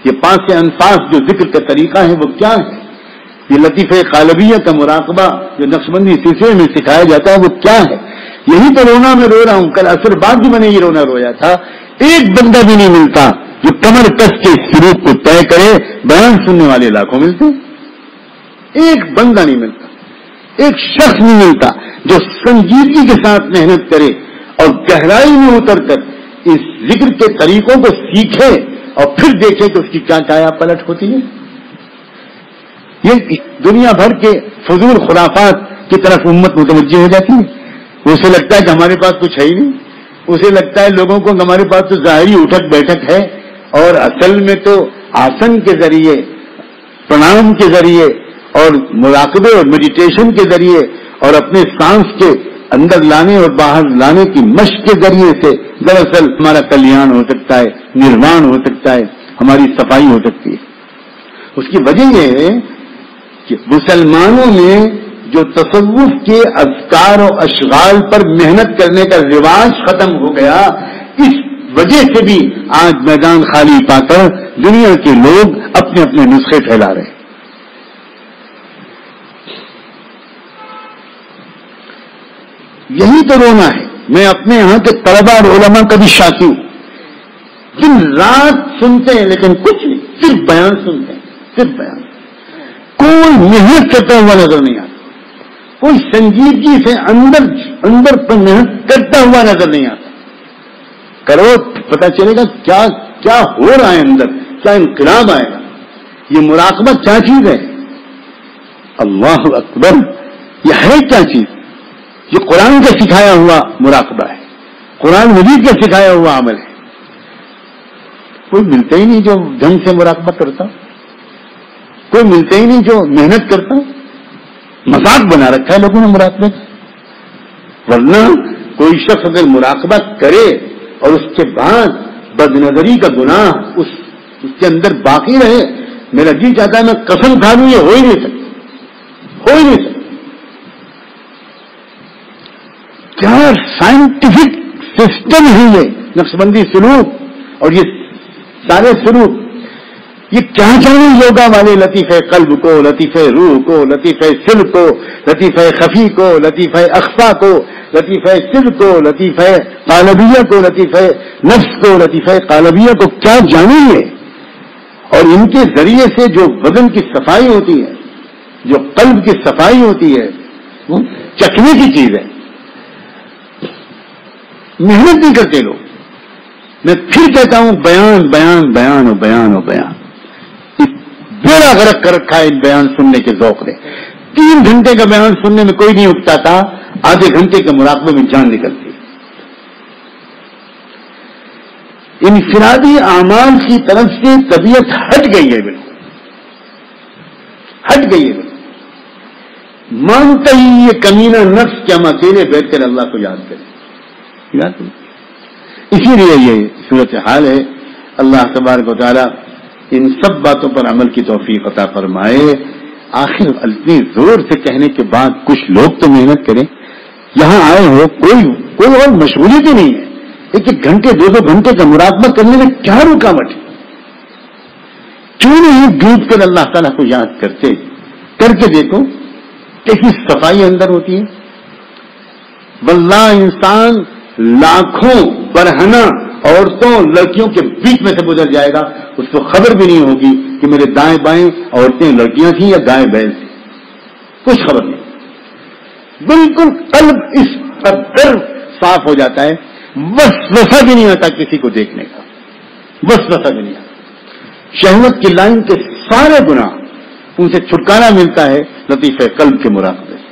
یہ 5 انفاس جو ذکر کا طریقہ ہے وہ کیا ہے؟ یہ لطیفہ قالبیہ کا مراقبہ جو نقشبندی سلسلے میں سکھایا جاتا ہے وہ کیا ہے؟ یہی تو رونا میں رو رہا ہوں. کل عصر بعد بھی میں نے یہ رونا رویا تھا. ایک بندہ بھی نہیں ملتا جو کمر کس کے سلوک کو طے کرے. بیان سننے والے لاکھوں ملتے، ایک بندہ نہیں ملتا، ایک شخص نہیں ملتا جو سنجیدگی کے ساتھ محنت کرے اور گہرائی میں اتر کر اس ذکر کے طریقوں کو سیکھے اور پھر دیکھے کہ اس کی کیا کایا پلٹ ہوتی ہے. یہ دنیا بھر کے فضول خرافات کی طرف امت متوجہ ہو جاتی ہے. اسے لگتا ہے کہ ہمارے پاس کچھ ہے ہی نہیں، اسے لگتا ہے لوگوں کو کہ ہمارے پاس تو ظاہری اٹھک بیٹھک ہے اور اصل میں تو آسن کے ذریعے، پرنام کے ذریعے اور مراقبے اور میڈیٹیشن کے ذریعے اور اپنے سانس کے اندر لانے اور باہر لانے کی مشق کے ذریعے سے دراصل ہمارا کلیان ہو سکتا ہے، نروان ہو سکتا ہے، ہماری صفائی ہو سکتی ہے. اس کی وجہ یہ ہے کہ مسلمانوں نے جو تصوف کے اذکار و اشغال پر محنت کرنے کا رواج ختم ہو گیا، اس وجہ سے بھی آج میدان خالی پا کر دنیا کے لوگ اپنے اپنے نسخے پھیلا رہے ہیں. یہی تو رونا ہے. میں اپنے یہاں کے طلباء اور علماء کا بھی شاکی ہوں. دن رات سنتے ہیں لیکن کچھ نہیں، صرف بیان سنتے ہیں، صرف بیان. کوئی محنت کرتا ہوا نظر نہیں آتا، کوئی سنجیدگی سے اندر پر محنت کرتا ہوا نظر نہیں آتا. کرو پتہ چلے گا کیا کیا ہو رہا ہے اندر، کیا انقلاب آئے گا. یہ مراقبہ کیا چیز ہے؟ اللہ اکبر، یہ ہے کیا چیز؟ یہ قرآن کا سکھایا ہوا مراقبہ ہے، قرآن مجید کا سکھایا ہوا عمل ہے. کوئی ملتا ہی نہیں جو ڈھنگ سے مراقبہ کرتا، کوئی ملتا ہی نہیں جو محنت کرتا. مذاق بنا رکھا ہے لوگوں نے مراقبے کا. ورنہ کوئی شخص اگر مراقبہ کرے اور اس کے بعد بد نظری کا گناہ اس کے اندر باقی رہے، میرا جی چاہتا ہے میں قسم کھا لوں یہ ہو ہی نہیں سکتا، ہو ہی نہیں سکتا. کیا سائنٹیفک سسٹم ہے یہ نقشبندی سلوک اور یہ سارے سلوک. یہ کیا جانے یوگا والے لطیفہ قلب کو، لطیفہ روح کو، لطیفہ سر کو، لطیفہ خفی کو، لطیفہ اخفا کو، لطیفہ سر کو، لطیفہ قالبیہ کو، لطیفہ نفس کو، لطیفہ قالبیہ کو کیا جانیں گے. اور ان کے ذریعے سے جو بدن کی صفائی ہوتی ہے، جو قلب کی صفائی ہوتی ہے، وہ چکھنے کی چیز ہے. محنت نہیں کرتے لوگ. میں پھر کہتا ہوں بیان بیان بیان و بیان و بیان. بیڑا غرق کر رکھا ہے ان بیان سننے کے ذوق نے. 3 گھنٹے کا بیان سننے میں کوئی نہیں اٹھتا تھا، آدھے گھنٹے کے مراقبے میں جان نکلتی. انفرادی اعمال کی طرف سے طبیعت ہٹ گئی ہے، بالکل ہٹ گئی ہے. مانتا ہی یہ کمینہ نفس کہ ہم اکیلے بیٹھ کر اللہ کو یاد کریں. اسی لیے یہ صورتحال ہے. اللہ تبارک و تعالی ان سب باتوں پر عمل کی توفیق عطا فرمائے. آخر اتنی زور سے کہنے کے بعد کچھ لوگ تو محنت کریں. یہاں آئے ہو کوئی اور مشغولیت ہی نہیں ہے. ایک گھنٹے 2 گھنٹے کا مراقبہ کرنے میں کیا رکاوٹ ہے؟ کیوں نہیں ڈوب کر اللہ تعالیٰ کو یاد کرتے؟ کر کے دیکھو کیسی صفائی اندر ہوتی ہے. واللہ انسان لاکھوں برہنہ عورتوں لڑکیوں کے بیچ میں سے گزر جائے گا، اس کو خبر بھی نہیں ہوگی کہ میرے دائیں بائیں عورتیں لڑکیاں تھیں یا گائے بیل تھیں. کچھ خبر نہیں. بالکل قلب اس قدر صاف ہو جاتا ہے، وسوسہ بھی نہیں آتا کسی کو دیکھنے کا، وسوسہ بھی نہیں آتا. شہوت کی لائن کے سارے گناہ ان سے چھٹکارا ملتا ہے لطیفہ قلب کے مراقبے سے.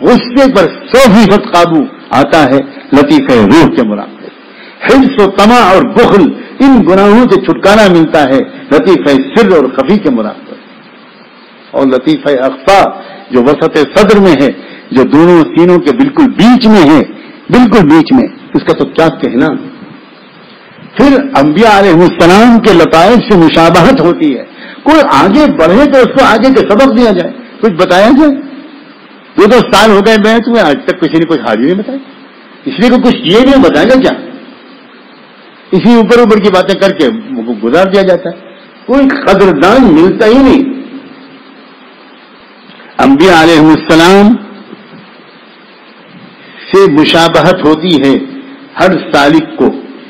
غصے پر 100% قابو آتا ہے لطیفہ روح کے مراقبے سے. حرص و طمع اور بخل ان گناہوں سے چھٹکارا ملتا ہے لطیفہ سر اور خفی کے مراقبے سے. اور لطیفہ اخفا جو وسط صدر میں ہے، جو دونوں سینوں کے بالکل بیچ میں ہے، بالکل بیچ میں، اس کا تو کیا کہنا. پھر انبیاء علیہ السلام کے لطائف سے مشابہت ہوتی ہے. کوئی آگے بڑھے تو اس کو آگے کے سبق دیا جائے، کچھ بتایا جائے. 2 سال ہو گئے بیعت ہوئے، آج تک کسی نے کچھ حاضری نہیں بتائی. اس لیے کچھ یہ نہیں بتائے گا کیا، اسی اوپر کی باتیں کر کے گزار دیا جاتا ہے. کوئی قدردان ملتا ہی نہیں. انبیاء علیہ السلام سے مشابہت ہوتی ہے ہر سالک کو.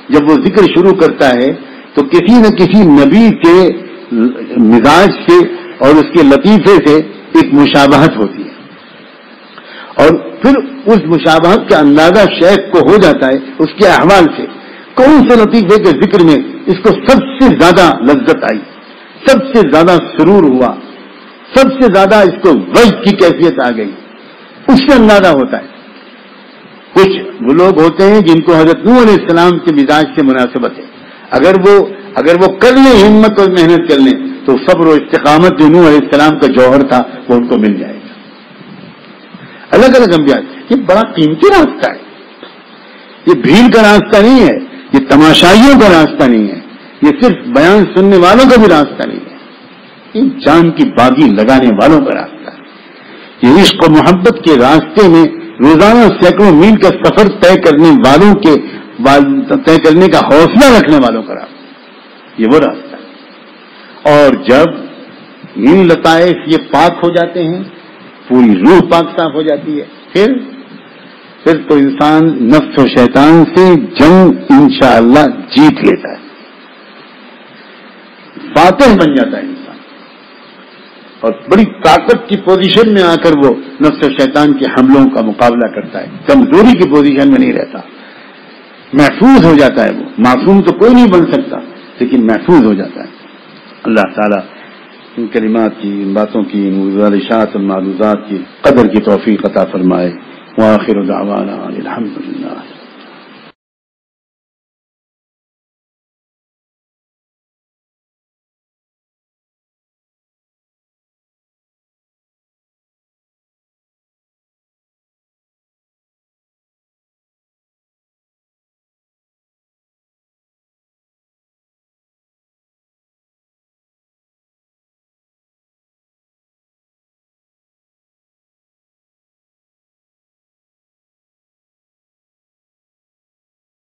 جب وہ ذکر شروع کرتا ہے تو کسی نہ کسی نبی کے مزاج سے اور اس کے لطیفے سے ایک مشابہت ہوتی ہے، اور پھر اس مشابہت کا اندازہ شیخ کو ہو جاتا ہے اس کے احوال سے. کون سے لطیفے کے ذکر میں اس کو سب سے زیادہ لذت آئی، سب سے زیادہ سرور ہوا، سب سے زیادہ اس کو وجد کی کیفیت آ گئی، اس سے اندازہ ہوتا ہے. کچھ وہ لوگ ہوتے ہیں جن کو حضرت نوح علیہ السلام کے مزاج سے مناسبت ہے. اگر وہ کر لیں ہمت اور محنت کر لیں تو صبر و استقامت جو نوح علیہ السلام کا جوہر تھا وہ ان کو مل جائے گا. الگ الگ انبیاء. یہ بڑا قیمتی راستہ ہے. یہ بھیڑ کا راستہ نہیں ہے، یہ تماشائیوں کا راستہ نہیں ہے، یہ صرف بیان سننے والوں کا بھی راستہ نہیں ہے، یہ جان کی باغی لگانے والوں کا راستہ ہے. یہ عشق و محبت کے راستے میں روزانہ سینکڑوں میل کا سفر طے کرنے کا حوصلہ رکھنے والوں کا راستہ، یہ وہ راستہ ہے. اور جب ان لطائف یہ پاک ہو جاتے ہیں، پوری روح پاک صاف ہو جاتی ہے، پھر تو انسان نفس و شیطان سے جنگ انشاءاللہ جیت لیتا ہے، فاتح بن جاتا ہے انسان، اور بڑی طاقت کی پوزیشن میں آ کر وہ نفس و شیطان کے حملوں کا مقابلہ کرتا ہے. کمزوری کی پوزیشن میں نہیں رہتا، محفوظ ہو جاتا ہے. وہ معصوم تو کوئی نہیں بن سکتا لیکن محفوظ ہو جاتا ہے. اللہ تعالیٰ ان کلمات کی، ان باتوں کی، ان گزارشات اور معروضات کی قدر کی توفیق عطا فرمائے. وآخر دعوانا الحمدللہ.